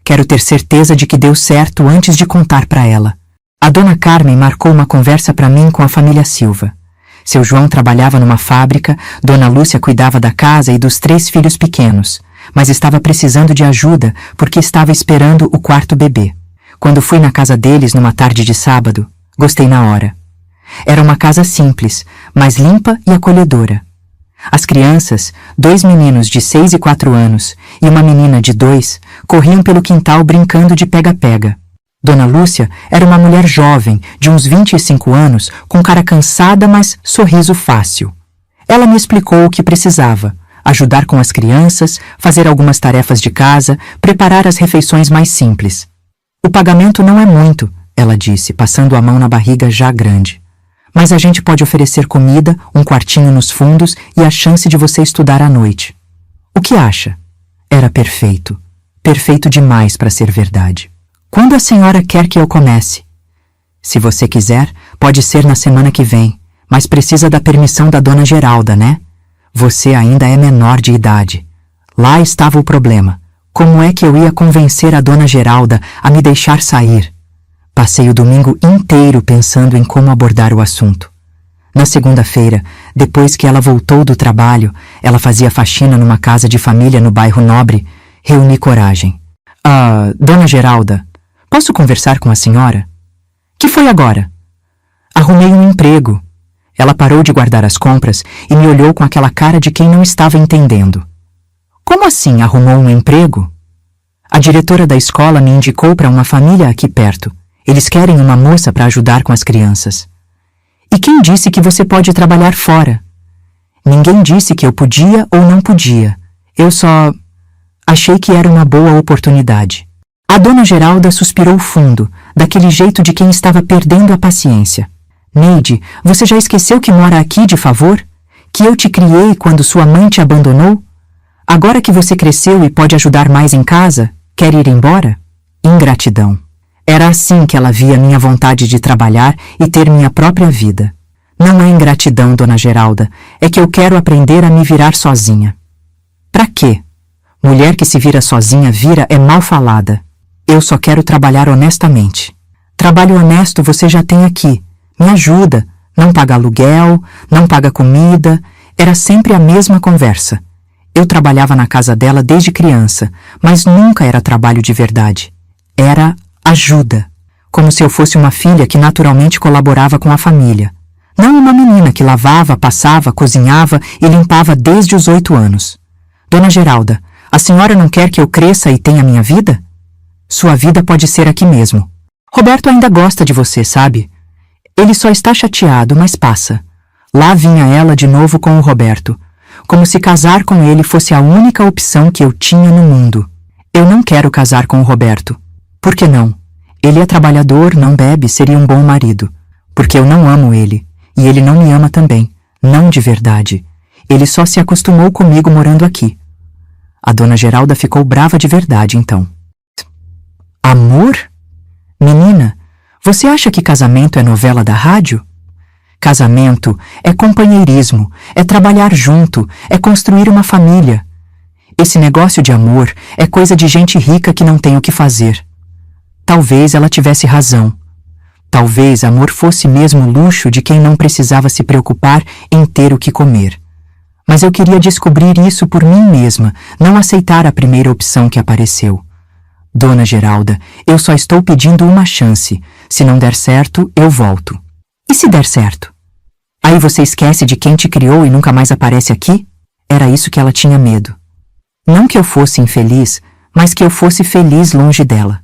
Quero ter certeza de que deu certo antes de contar para ela. A dona Carmen marcou uma conversa para mim com a família Silva. Seu João trabalhava numa fábrica, dona Lúcia cuidava da casa e dos 3 filhos pequenos, mas estava precisando de ajuda porque estava esperando o 4º bebê. Quando fui na casa deles numa tarde de sábado, gostei na hora. Era uma casa simples, mas limpa e acolhedora. As crianças, 2 meninos de 6 e 4 anos e uma menina de 2, corriam pelo quintal brincando de pega-pega. Dona Lúcia era uma mulher jovem, de uns 25 anos, com cara cansada, mas sorriso fácil. Ela me explicou o que precisava: ajudar com as crianças, fazer algumas tarefas de casa, preparar as refeições mais simples. O pagamento não é muito, ela disse, passando a mão na barriga já grande. Mas a gente pode oferecer comida, um quartinho nos fundos e a chance de você estudar à noite. O que acha? Era perfeito. Perfeito demais para ser verdade. Quando a senhora quer que eu comece? Se você quiser, pode ser na semana que vem, mas precisa da permissão da dona Geralda, né? Você ainda é menor de idade. Lá estava o problema. Como é que eu ia convencer a dona Geralda a me deixar sair? Passei o domingo inteiro pensando em como abordar o assunto. Na segunda-feira, depois que ela voltou do trabalho, ela fazia faxina numa casa de família no bairro Nobre, reuni coragem. Dona Geralda, posso conversar com a senhora? Que foi agora? Arrumei um emprego. Ela parou de guardar as compras e me olhou com aquela cara de quem não estava entendendo. Como assim arrumou um emprego? A diretora da escola me indicou para uma família aqui perto. Eles querem uma moça para ajudar com as crianças. E quem disse que você pode trabalhar fora? Ninguém disse que eu podia ou não podia. Eu só achei que era uma boa oportunidade. A dona Geralda suspirou fundo, daquele jeito de quem estava perdendo a paciência. Neide, você já esqueceu que mora aqui de favor? Que eu te criei quando sua mãe te abandonou? Agora que você cresceu e pode ajudar mais em casa, quer ir embora? Ingratidão. Era assim que ela via minha vontade de trabalhar e ter minha própria vida. Não é ingratidão, dona Geralda, é que eu quero aprender a me virar sozinha. Pra quê? Mulher que se vira sozinha é mal falada. Eu só quero trabalhar honestamente. Trabalho honesto você já tem aqui. Me ajuda. Não paga aluguel, não paga comida. Era sempre a mesma conversa. Eu trabalhava na casa dela desde criança, mas nunca era trabalho de verdade. Era ajuda. Como se eu fosse uma filha que naturalmente colaborava com a família. Não uma menina que lavava, passava, cozinhava e limpava desde os 8 anos. Dona Geralda, a senhora não quer que eu cresça e tenha minha vida? Sua vida pode ser aqui mesmo. Roberto ainda gosta de você, sabe? Ele só está chateado, mas passa. Lá vinha ela de novo com o Roberto, como se casar com ele fosse a única opção que eu tinha no mundo. Eu não quero casar com o Roberto. Por que não? Ele é trabalhador, não bebe, seria um bom marido. Porque eu não amo ele, e ele não me ama também, não de verdade. Ele só se acostumou comigo morando aqui. A dona Geralda ficou brava de verdade, então. Amor? Menina, você acha que casamento é novela da rádio? Casamento é companheirismo, é trabalhar junto, é construir uma família. Esse negócio de amor é coisa de gente rica que não tem o que fazer. Talvez ela tivesse razão. Talvez amor fosse mesmo luxo de quem não precisava se preocupar em ter o que comer. Mas eu queria descobrir isso por mim mesma, não aceitar a primeira opção que apareceu. Dona Geralda, eu só estou pedindo uma chance. Se não der certo, eu volto. E se der certo? Aí você esquece de quem te criou e nunca mais aparece aqui? Era isso que ela tinha medo. Não que eu fosse infeliz, mas que eu fosse feliz longe dela.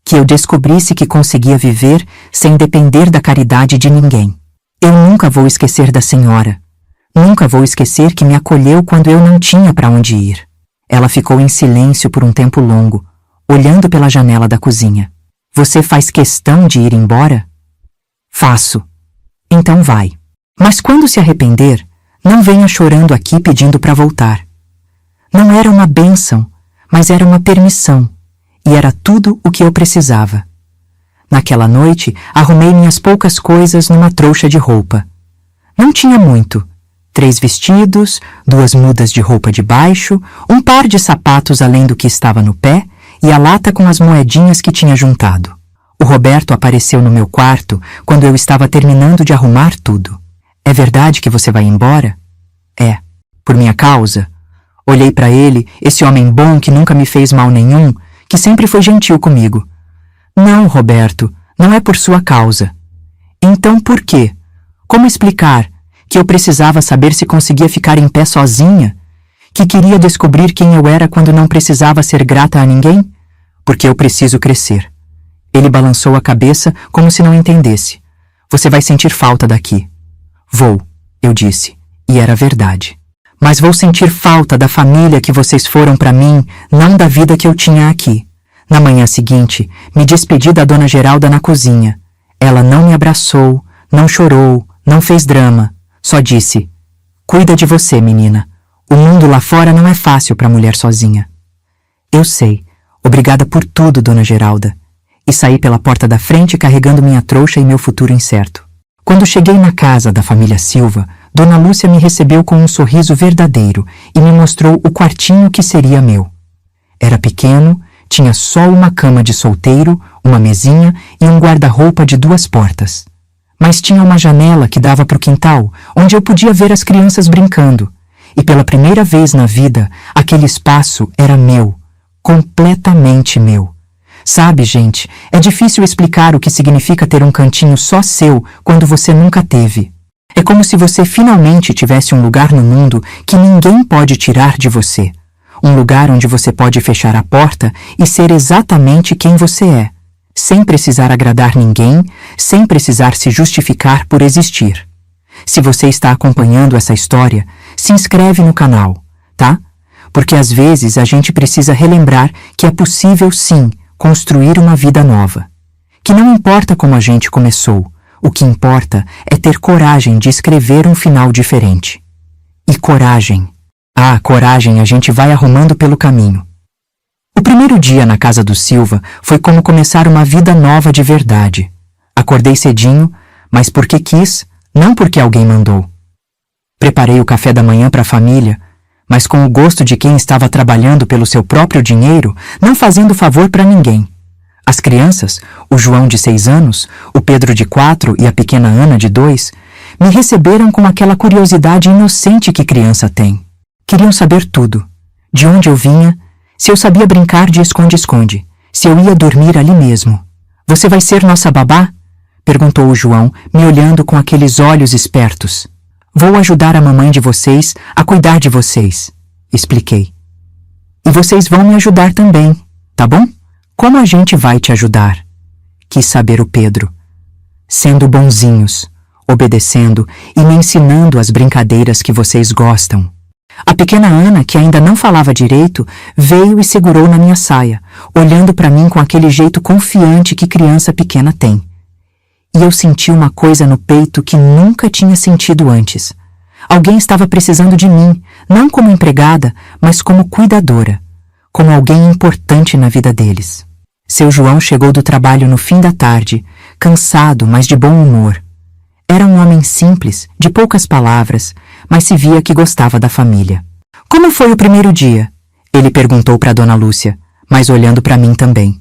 Que eu descobrisse que conseguia viver sem depender da caridade de ninguém. Eu nunca vou esquecer da senhora. Nunca vou esquecer que me acolheu quando eu não tinha para onde ir. Ela ficou em silêncio por um tempo longo, olhando pela janela da cozinha. Você faz questão de ir embora? Faço. Então vai. Mas quando se arrepender, Não venha chorando aqui pedindo para voltar. Não era uma bênção, mas era uma permissão, e era tudo o que eu precisava. Naquela noite, arrumei minhas poucas coisas numa trouxa de roupa. Não tinha muito. 3 vestidos, 2 mudas de roupa de baixo, um par de sapatos além do que estava no pé e a lata com as moedinhas que tinha juntado. O Roberto apareceu no meu quarto quando eu estava terminando de arrumar tudo. É verdade que você vai embora? É. Por minha causa? Olhei para ele, esse homem bom que nunca me fez mal nenhum, que sempre foi gentil comigo. Não, Roberto, não é por sua causa. Então por quê? Como explicar que eu precisava saber se conseguia ficar em pé sozinha? Que queria descobrir quem eu era quando não precisava ser grata a ninguém? Porque eu preciso crescer. Ele balançou a cabeça como se não entendesse. Você vai sentir falta daqui. Vou, eu disse, e era verdade. Mas vou sentir falta da família que vocês foram para mim, não da vida que eu tinha aqui. Na manhã seguinte, me despedi da dona Geralda na cozinha. Ela não me abraçou, não chorou, não fez drama. Só disse, cuida de você, menina. O mundo lá fora não é fácil para mulher sozinha. Eu sei. Obrigada por tudo, dona Geralda. E saí pela porta da frente carregando minha trouxa e meu futuro incerto. Quando cheguei na casa da família Silva, Dona Lúcia me recebeu com um sorriso verdadeiro e me mostrou o quartinho que seria meu. Era pequeno, tinha só uma cama de solteiro, uma mesinha e um guarda-roupa de 2 portas. Mas tinha uma janela que dava para o quintal, onde eu podia ver as crianças brincando. E pela primeira vez na vida, aquele espaço era meu, completamente meu. Sabe, gente, é difícil explicar o que significa ter um cantinho só seu quando você nunca teve. É como se você finalmente tivesse um lugar no mundo que ninguém pode tirar de você. Um lugar onde você pode fechar a porta e ser exatamente quem você é, sem precisar agradar ninguém, sem precisar se justificar por existir. Se você está acompanhando essa história, se inscreve no canal, tá? Porque às vezes a gente precisa relembrar que é possível sim construir uma vida nova. Que não importa como a gente começou, o que importa é ter coragem de escrever um final diferente. E coragem. Ah, coragem a gente vai arrumando pelo caminho. O primeiro dia na casa do Silva foi como começar uma vida nova de verdade. Acordei cedinho, mas porque quis, não porque alguém mandou. Preparei o café da manhã para a família, mas com o gosto de quem estava trabalhando pelo seu próprio dinheiro, não fazendo favor para ninguém. As crianças, o João de 6 anos, o Pedro de 4 e a pequena Ana de 2, me receberam com aquela curiosidade inocente que criança tem. Queriam saber tudo. De onde eu vinha, se eu sabia brincar de esconde-esconde, se eu ia dormir ali mesmo. Você vai ser nossa babá? Perguntou o João, me olhando com aqueles olhos espertos. Vou ajudar a mamãe de vocês a cuidar de vocês, expliquei. E vocês vão me ajudar também, tá bom? Como a gente vai te ajudar? Quis saber o Pedro. Sendo bonzinhos, obedecendo e me ensinando as brincadeiras que vocês gostam. A pequena Ana, que ainda não falava direito, veio e segurou na minha saia, olhando para mim com aquele jeito confiante que criança pequena tem. E eu senti uma coisa no peito que nunca tinha sentido antes. Alguém estava precisando de mim, não como empregada, mas como cuidadora, como alguém importante na vida deles. Seu João chegou do trabalho no fim da tarde, cansado, mas de bom humor. Era um homem simples, de poucas palavras, mas se via que gostava da família. Como foi o primeiro dia? Ele perguntou para Dona Lúcia, mas olhando para mim também.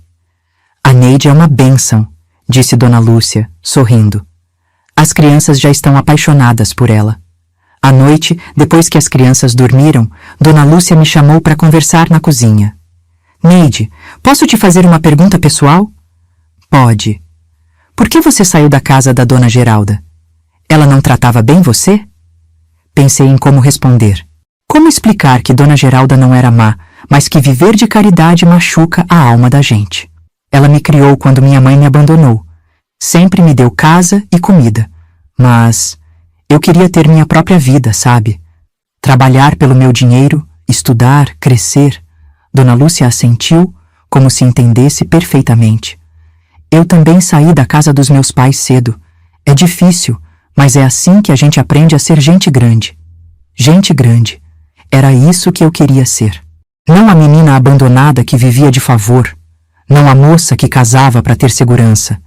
A Neide é uma bênção, disse Dona Lúcia, sorrindo. As crianças já estão apaixonadas por ela. À noite, depois que as crianças dormiram, Dona Lúcia me chamou para conversar na cozinha. Neide, posso te fazer uma pergunta pessoal? Pode. Por que você saiu da casa da Dona Geralda? Ela não tratava bem você? Pensei em como responder. Como explicar que Dona Geralda não era má, mas que viver de caridade machuca a alma da gente? Ela me criou quando minha mãe me abandonou. Sempre me deu casa e comida. Mas eu queria ter minha própria vida, sabe? Trabalhar pelo meu dinheiro, estudar, crescer. Dona Lúcia assentiu, como se entendesse perfeitamente. Eu também saí da casa dos meus pais cedo. É difícil, mas é assim que a gente aprende a ser gente grande. Gente grande. Era isso que eu queria ser. Não a menina abandonada que vivia de favor. Não a moça que casava para ter segurança.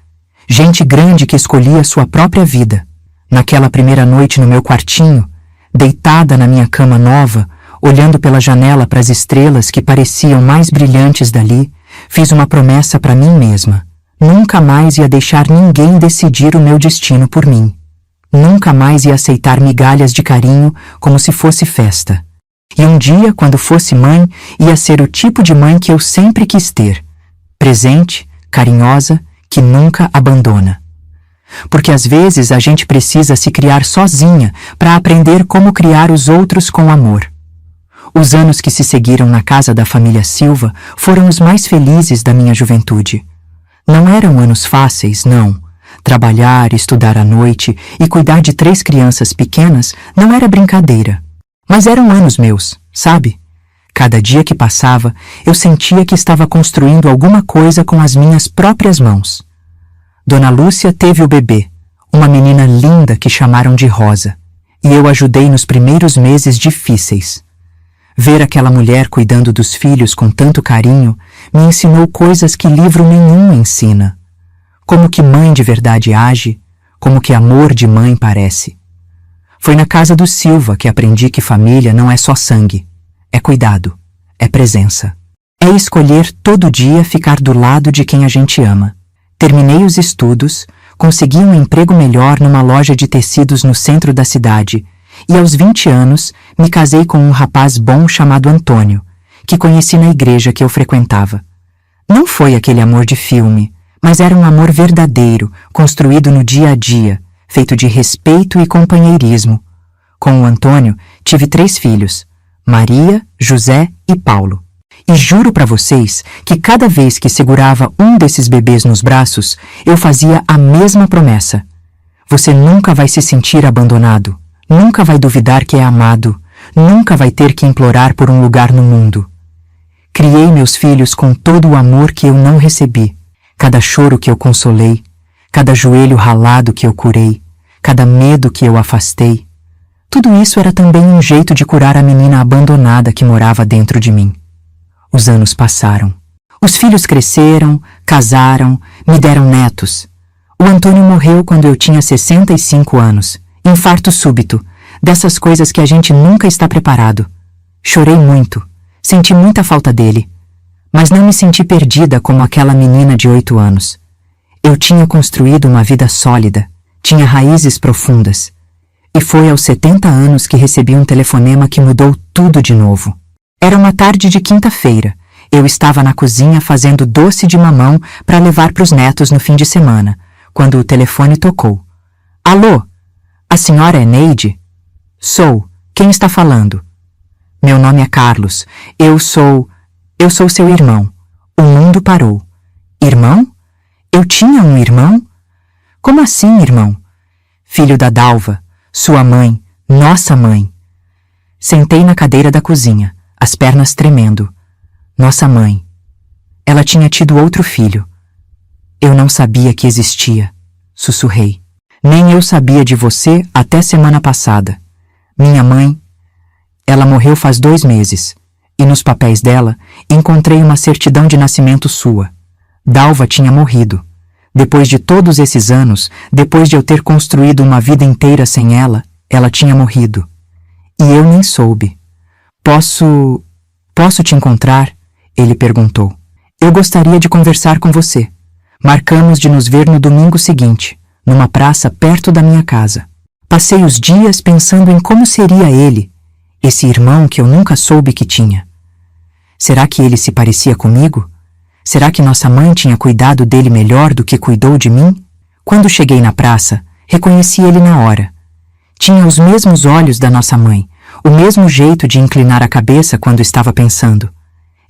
Gente grande que escolhia sua própria vida. Naquela primeira noite no meu quartinho, deitada na minha cama nova, olhando pela janela para as estrelas que pareciam mais brilhantes dali, fiz uma promessa para mim mesma. Nunca mais ia deixar ninguém decidir o meu destino por mim. Nunca mais ia aceitar migalhas de carinho como se fosse festa. E um dia, quando fosse mãe, ia ser o tipo de mãe que eu sempre quis ter. Presente, carinhosa, que nunca abandona. Porque às vezes a gente precisa se criar sozinha para aprender como criar os outros com amor. Os anos que se seguiram na casa da família Silva foram os mais felizes da minha juventude. Não eram anos fáceis, não. Trabalhar, estudar à noite e cuidar de 3 crianças pequenas não era brincadeira. Mas eram anos meus, sabe? Cada dia que passava, eu sentia que estava construindo alguma coisa com as minhas próprias mãos. Dona Lúcia teve o bebê, uma menina linda que chamaram de Rosa, e eu ajudei nos primeiros meses difíceis. Ver aquela mulher cuidando dos filhos com tanto carinho me ensinou coisas que livro nenhum ensina. Como que mãe de verdade age, como que amor de mãe parece. Foi na casa do Silva que aprendi que família não é só sangue, é cuidado, é presença. É escolher todo dia ficar do lado de quem a gente ama. Terminei os estudos, consegui um emprego melhor numa loja de tecidos no centro da cidade e aos 20 anos me casei com um rapaz bom chamado Antônio, que conheci na igreja que eu frequentava. Não foi aquele amor de filme, mas era um amor verdadeiro, construído no dia a dia, feito de respeito e companheirismo. Com o Antônio, tive 3 filhos, Maria, José e Paulo. E juro para vocês que cada vez que segurava um desses bebês nos braços, eu fazia a mesma promessa. Você nunca vai se sentir abandonado, nunca vai duvidar que é amado, nunca vai ter que implorar por um lugar no mundo. Criei meus filhos com todo o amor que eu não recebi, cada choro que eu consolei, cada joelho ralado que eu curei, cada medo que eu afastei. Tudo isso era também um jeito de curar a menina abandonada que morava dentro de mim. Os anos passaram. Os filhos cresceram, casaram, me deram netos. O Antônio morreu quando eu tinha 65 anos. Infarto súbito, dessas coisas que a gente nunca está preparado. Chorei muito, senti muita falta dele. Mas não me senti perdida como aquela menina de 8 anos. Eu tinha construído uma vida sólida, tinha raízes profundas. E foi aos 70 anos que recebi um telefonema que mudou tudo de novo. Era uma tarde de quinta-feira. Eu estava na cozinha fazendo doce de mamão para levar para os netos no fim de semana, quando o telefone tocou. Alô? A senhora é Neide? Sou. Quem está falando? Meu nome é Carlos. Eu sou seu irmão. O mundo parou. Irmão? Eu tinha um irmão? Como assim, irmão? Filho da Dalva, sua mãe, nossa mãe. Sentei na cadeira da cozinha, as pernas tremendo. Nossa mãe. Ela tinha tido outro filho. Eu não sabia que existia, sussurrei. Nem eu sabia de você até semana passada. Minha mãe, ela morreu faz 2 meses, e nos papéis dela encontrei uma certidão de nascimento sua. Dalva tinha morrido. Depois de todos esses anos, depois de eu ter construído uma vida inteira sem ela, ela tinha morrido. E eu nem soube. Posso te encontrar? Ele perguntou. Eu gostaria de conversar com você. Marcamos de nos ver no domingo seguinte, numa praça perto da minha casa. Passei os dias pensando em como seria ele, esse irmão que eu nunca soube que tinha. Será que ele se parecia comigo? Será que nossa mãe tinha cuidado dele melhor do que cuidou de mim? Quando cheguei na praça, reconheci ele na hora. Tinha os mesmos olhos da nossa mãe, o mesmo jeito de inclinar a cabeça quando estava pensando.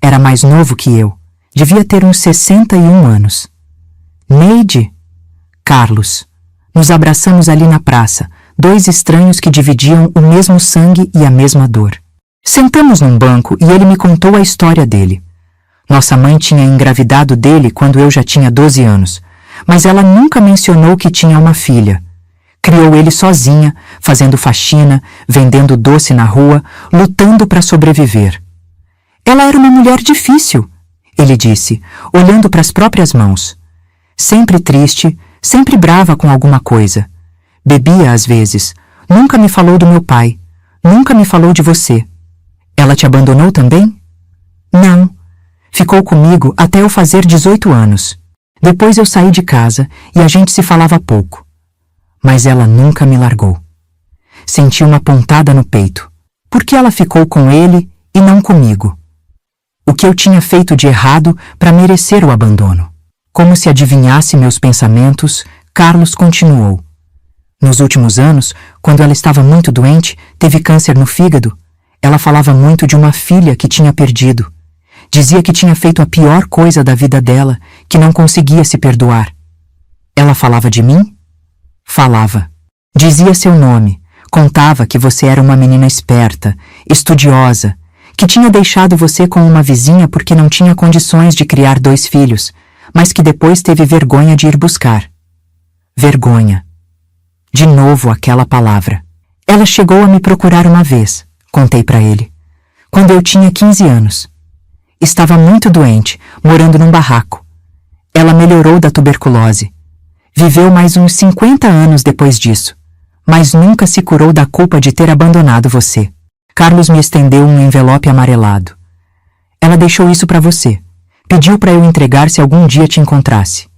Era mais novo que eu. Devia ter uns 61 anos. Neide? Carlos. Nos abraçamos ali na praça, 2 estranhos que dividiam o mesmo sangue e a mesma dor. Sentamos num banco e ele me contou a história dele. Nossa mãe tinha engravidado dele quando eu já tinha 12 anos, mas ela nunca mencionou que tinha uma filha. Criou ele sozinha, fazendo faxina, vendendo doce na rua, lutando para sobreviver. Ela era uma mulher difícil, ele disse, olhando para as próprias mãos. Sempre triste, sempre brava com alguma coisa. Bebia às vezes. Nunca me falou do meu pai. Nunca me falou de você. Ela te abandonou também? Não. Ficou comigo até eu fazer 18 anos. Depois eu saí de casa e a gente se falava pouco. Mas ela nunca me largou. Senti uma pontada no peito. Por que ela ficou com ele e não comigo? O que eu tinha feito de errado para merecer o abandono? Como se adivinhasse meus pensamentos, Carlos continuou. Nos últimos anos, quando ela estava muito doente, teve câncer no fígado, ela falava muito de uma filha que tinha perdido. Dizia que tinha feito a pior coisa da vida dela, que não conseguia se perdoar. Ela falava de mim? Falava. Dizia seu nome, contava que você era uma menina esperta, estudiosa, que tinha deixado você com uma vizinha porque não tinha condições de criar 2 filhos, mas que depois teve vergonha de ir buscar. Vergonha. De novo aquela palavra. Ela chegou a me procurar uma vez, contei para ele, quando eu tinha 15 anos. Estava muito doente, morando num barraco. Ela melhorou da tuberculose. Viveu mais uns 50 anos depois disso, mas nunca se curou da culpa de ter abandonado você. Carlos me estendeu um envelope amarelado. Ela deixou isso para você. Pediu para eu entregar se algum dia te encontrasse.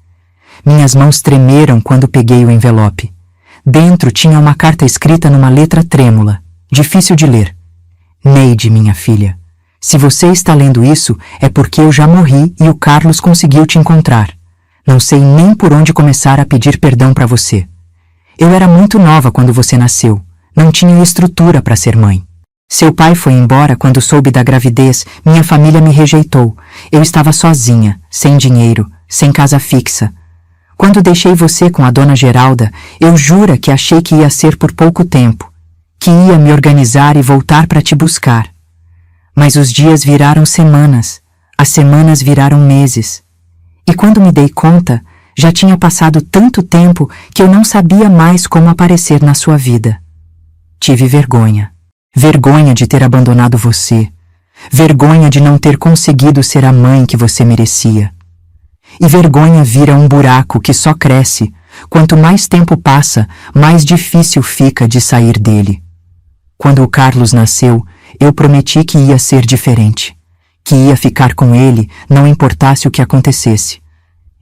Minhas mãos tremeram quando peguei o envelope. Dentro tinha uma carta escrita numa letra trêmula, difícil de ler. Neide, minha filha, se você está lendo isso é porque eu já morri e o Carlos conseguiu te encontrar. Não sei nem por onde começar a pedir perdão para você. Eu era muito nova quando você nasceu. Não tinha estrutura para ser mãe. Seu pai foi embora quando soube da gravidez. Minha família me rejeitou. Eu estava sozinha, sem dinheiro, sem casa fixa. Quando deixei você com a dona Geralda, eu juro que achei que ia ser por pouco tempo, que ia me organizar e voltar para te buscar. Mas os dias viraram semanas, as semanas viraram meses. E quando me dei conta, já tinha passado tanto tempo que eu não sabia mais como aparecer na sua vida. Tive vergonha. Vergonha de ter abandonado você. Vergonha de não ter conseguido ser a mãe que você merecia. E vergonha vira um buraco que só cresce. Quanto mais tempo passa, mais difícil fica de sair dele. Quando o Carlos nasceu, eu prometi que ia ser diferente. Que ia ficar com ele, não importasse o que acontecesse.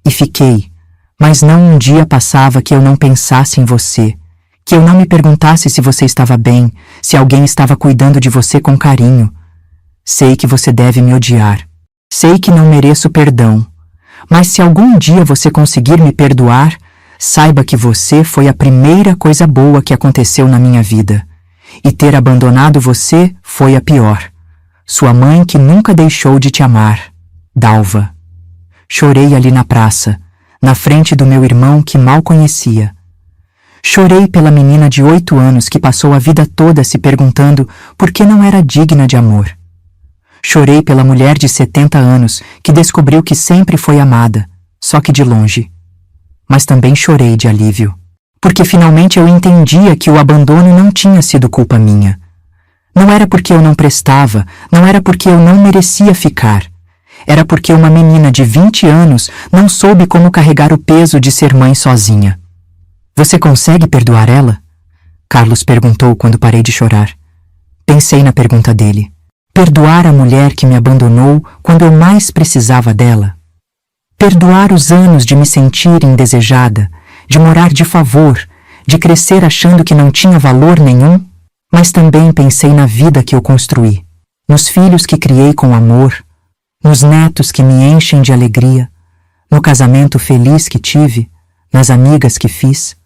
E fiquei, mas não um dia passava que eu não pensasse em você, que eu não me perguntasse se você estava bem, se alguém estava cuidando de você com carinho. Sei que você deve me odiar. Sei que não mereço perdão. Mas se algum dia você conseguir me perdoar, saiba que você foi a primeira coisa boa que aconteceu na minha vida. E ter abandonado você foi a pior. Sua mãe que nunca deixou de te amar, Dalva. Chorei ali na praça, na frente do meu irmão que mal conhecia. Chorei pela menina de 8 anos que passou a vida toda se perguntando por que não era digna de amor. Chorei pela mulher de 70 anos que descobriu que sempre foi amada, só que de longe. Mas também chorei de alívio, porque finalmente eu entendia que o abandono não tinha sido culpa minha. Não era porque eu não prestava, não era porque eu não merecia ficar. Era porque uma menina de 20 anos não soube como carregar o peso de ser mãe sozinha. Você consegue perdoar ela? Carlos perguntou quando parei de chorar. Pensei na pergunta dele. Perdoar a mulher que me abandonou quando eu mais precisava dela? Perdoar os anos de me sentir indesejada, de morar de favor, de crescer achando que não tinha valor nenhum? Mas também pensei na vida que eu construí, nos filhos que criei com amor, nos netos que me enchem de alegria, no casamento feliz que tive, nas amigas que fiz,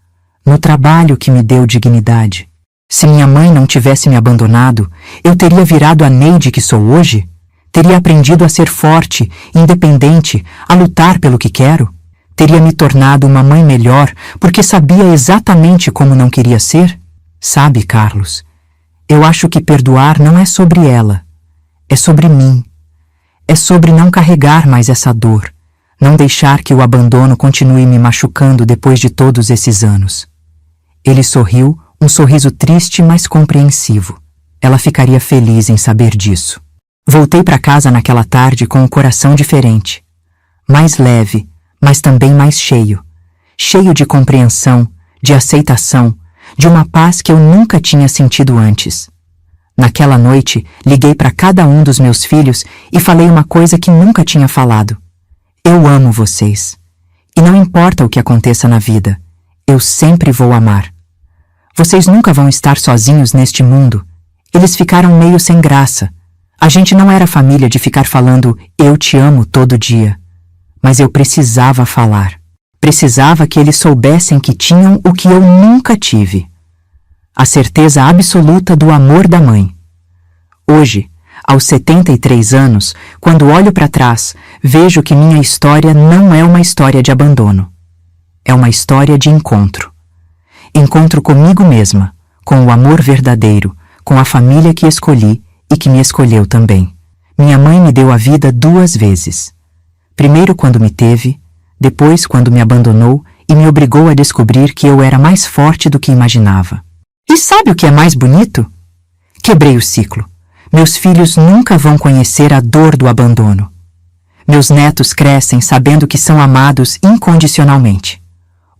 no trabalho que me deu dignidade. Se minha mãe não tivesse me abandonado, eu teria virado a Neide que sou hoje? Teria aprendido a ser forte, independente, a lutar pelo que quero? Teria me tornado uma mãe melhor porque sabia exatamente como não queria ser? Sabe, Carlos, eu acho que perdoar não é sobre ela, é sobre mim. É sobre não carregar mais essa dor, não deixar que o abandono continue me machucando depois de todos esses anos. Ele sorriu, um sorriso triste, mas compreensivo. Ela ficaria feliz em saber disso. Voltei para casa naquela tarde com um coração diferente. Mais leve, mas também mais cheio. Cheio de compreensão, de aceitação, de uma paz que eu nunca tinha sentido antes. Naquela noite, liguei para cada um dos meus filhos e falei uma coisa que nunca tinha falado. Eu amo vocês. E não importa o que aconteça na vida, eu sempre vou amar. Vocês nunca vão estar sozinhos neste mundo. Eles ficaram meio sem graça. A gente não era família de ficar falando eu te amo todo dia. Mas eu precisava falar. Precisava que eles soubessem que tinham o que eu nunca tive. A certeza absoluta do amor da mãe. Hoje, aos 73 anos, quando olho para trás, vejo que minha história não é uma história de abandono. É uma história de encontro. Encontro comigo mesma, com o amor verdadeiro, com a família que escolhi e que me escolheu também. Minha mãe me deu a vida 2 vezes. Primeiro quando me teve, depois quando me abandonou e me obrigou a descobrir que eu era mais forte do que imaginava. E sabe o que é mais bonito? Quebrei o ciclo. Meus filhos nunca vão conhecer a dor do abandono. Meus netos crescem sabendo que são amados incondicionalmente.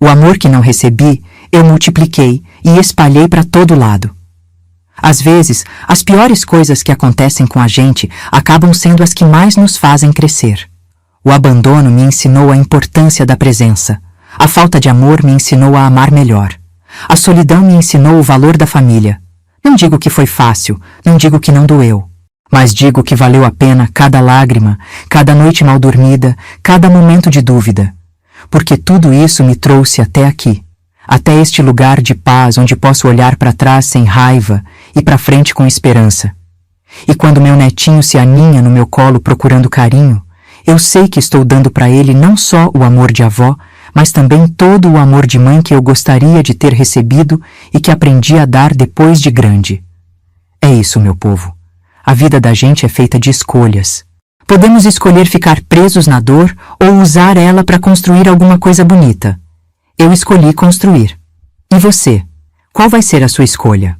O amor que não recebi, eu multipliquei e espalhei para todo lado. Às vezes, as piores coisas que acontecem com a gente acabam sendo as que mais nos fazem crescer. O abandono me ensinou a importância da presença. A falta de amor me ensinou a amar melhor. A solidão me ensinou o valor da família. Não digo que foi fácil, não digo que não doeu, mas digo que valeu a pena cada lágrima, cada noite mal dormida, cada momento de dúvida, porque tudo isso me trouxe até aqui, até este lugar de paz onde posso olhar para trás sem raiva e para frente com esperança. E quando meu netinho se aninha no meu colo procurando carinho, eu sei que estou dando para ele não só o amor de avó, mas também todo o amor de mãe que eu gostaria de ter recebido e que aprendi a dar depois de grande. É isso, meu povo. A vida da gente é feita de escolhas. Podemos escolher ficar presos na dor ou usar ela para construir alguma coisa bonita. Eu escolhi construir. E você? Qual vai ser a sua escolha?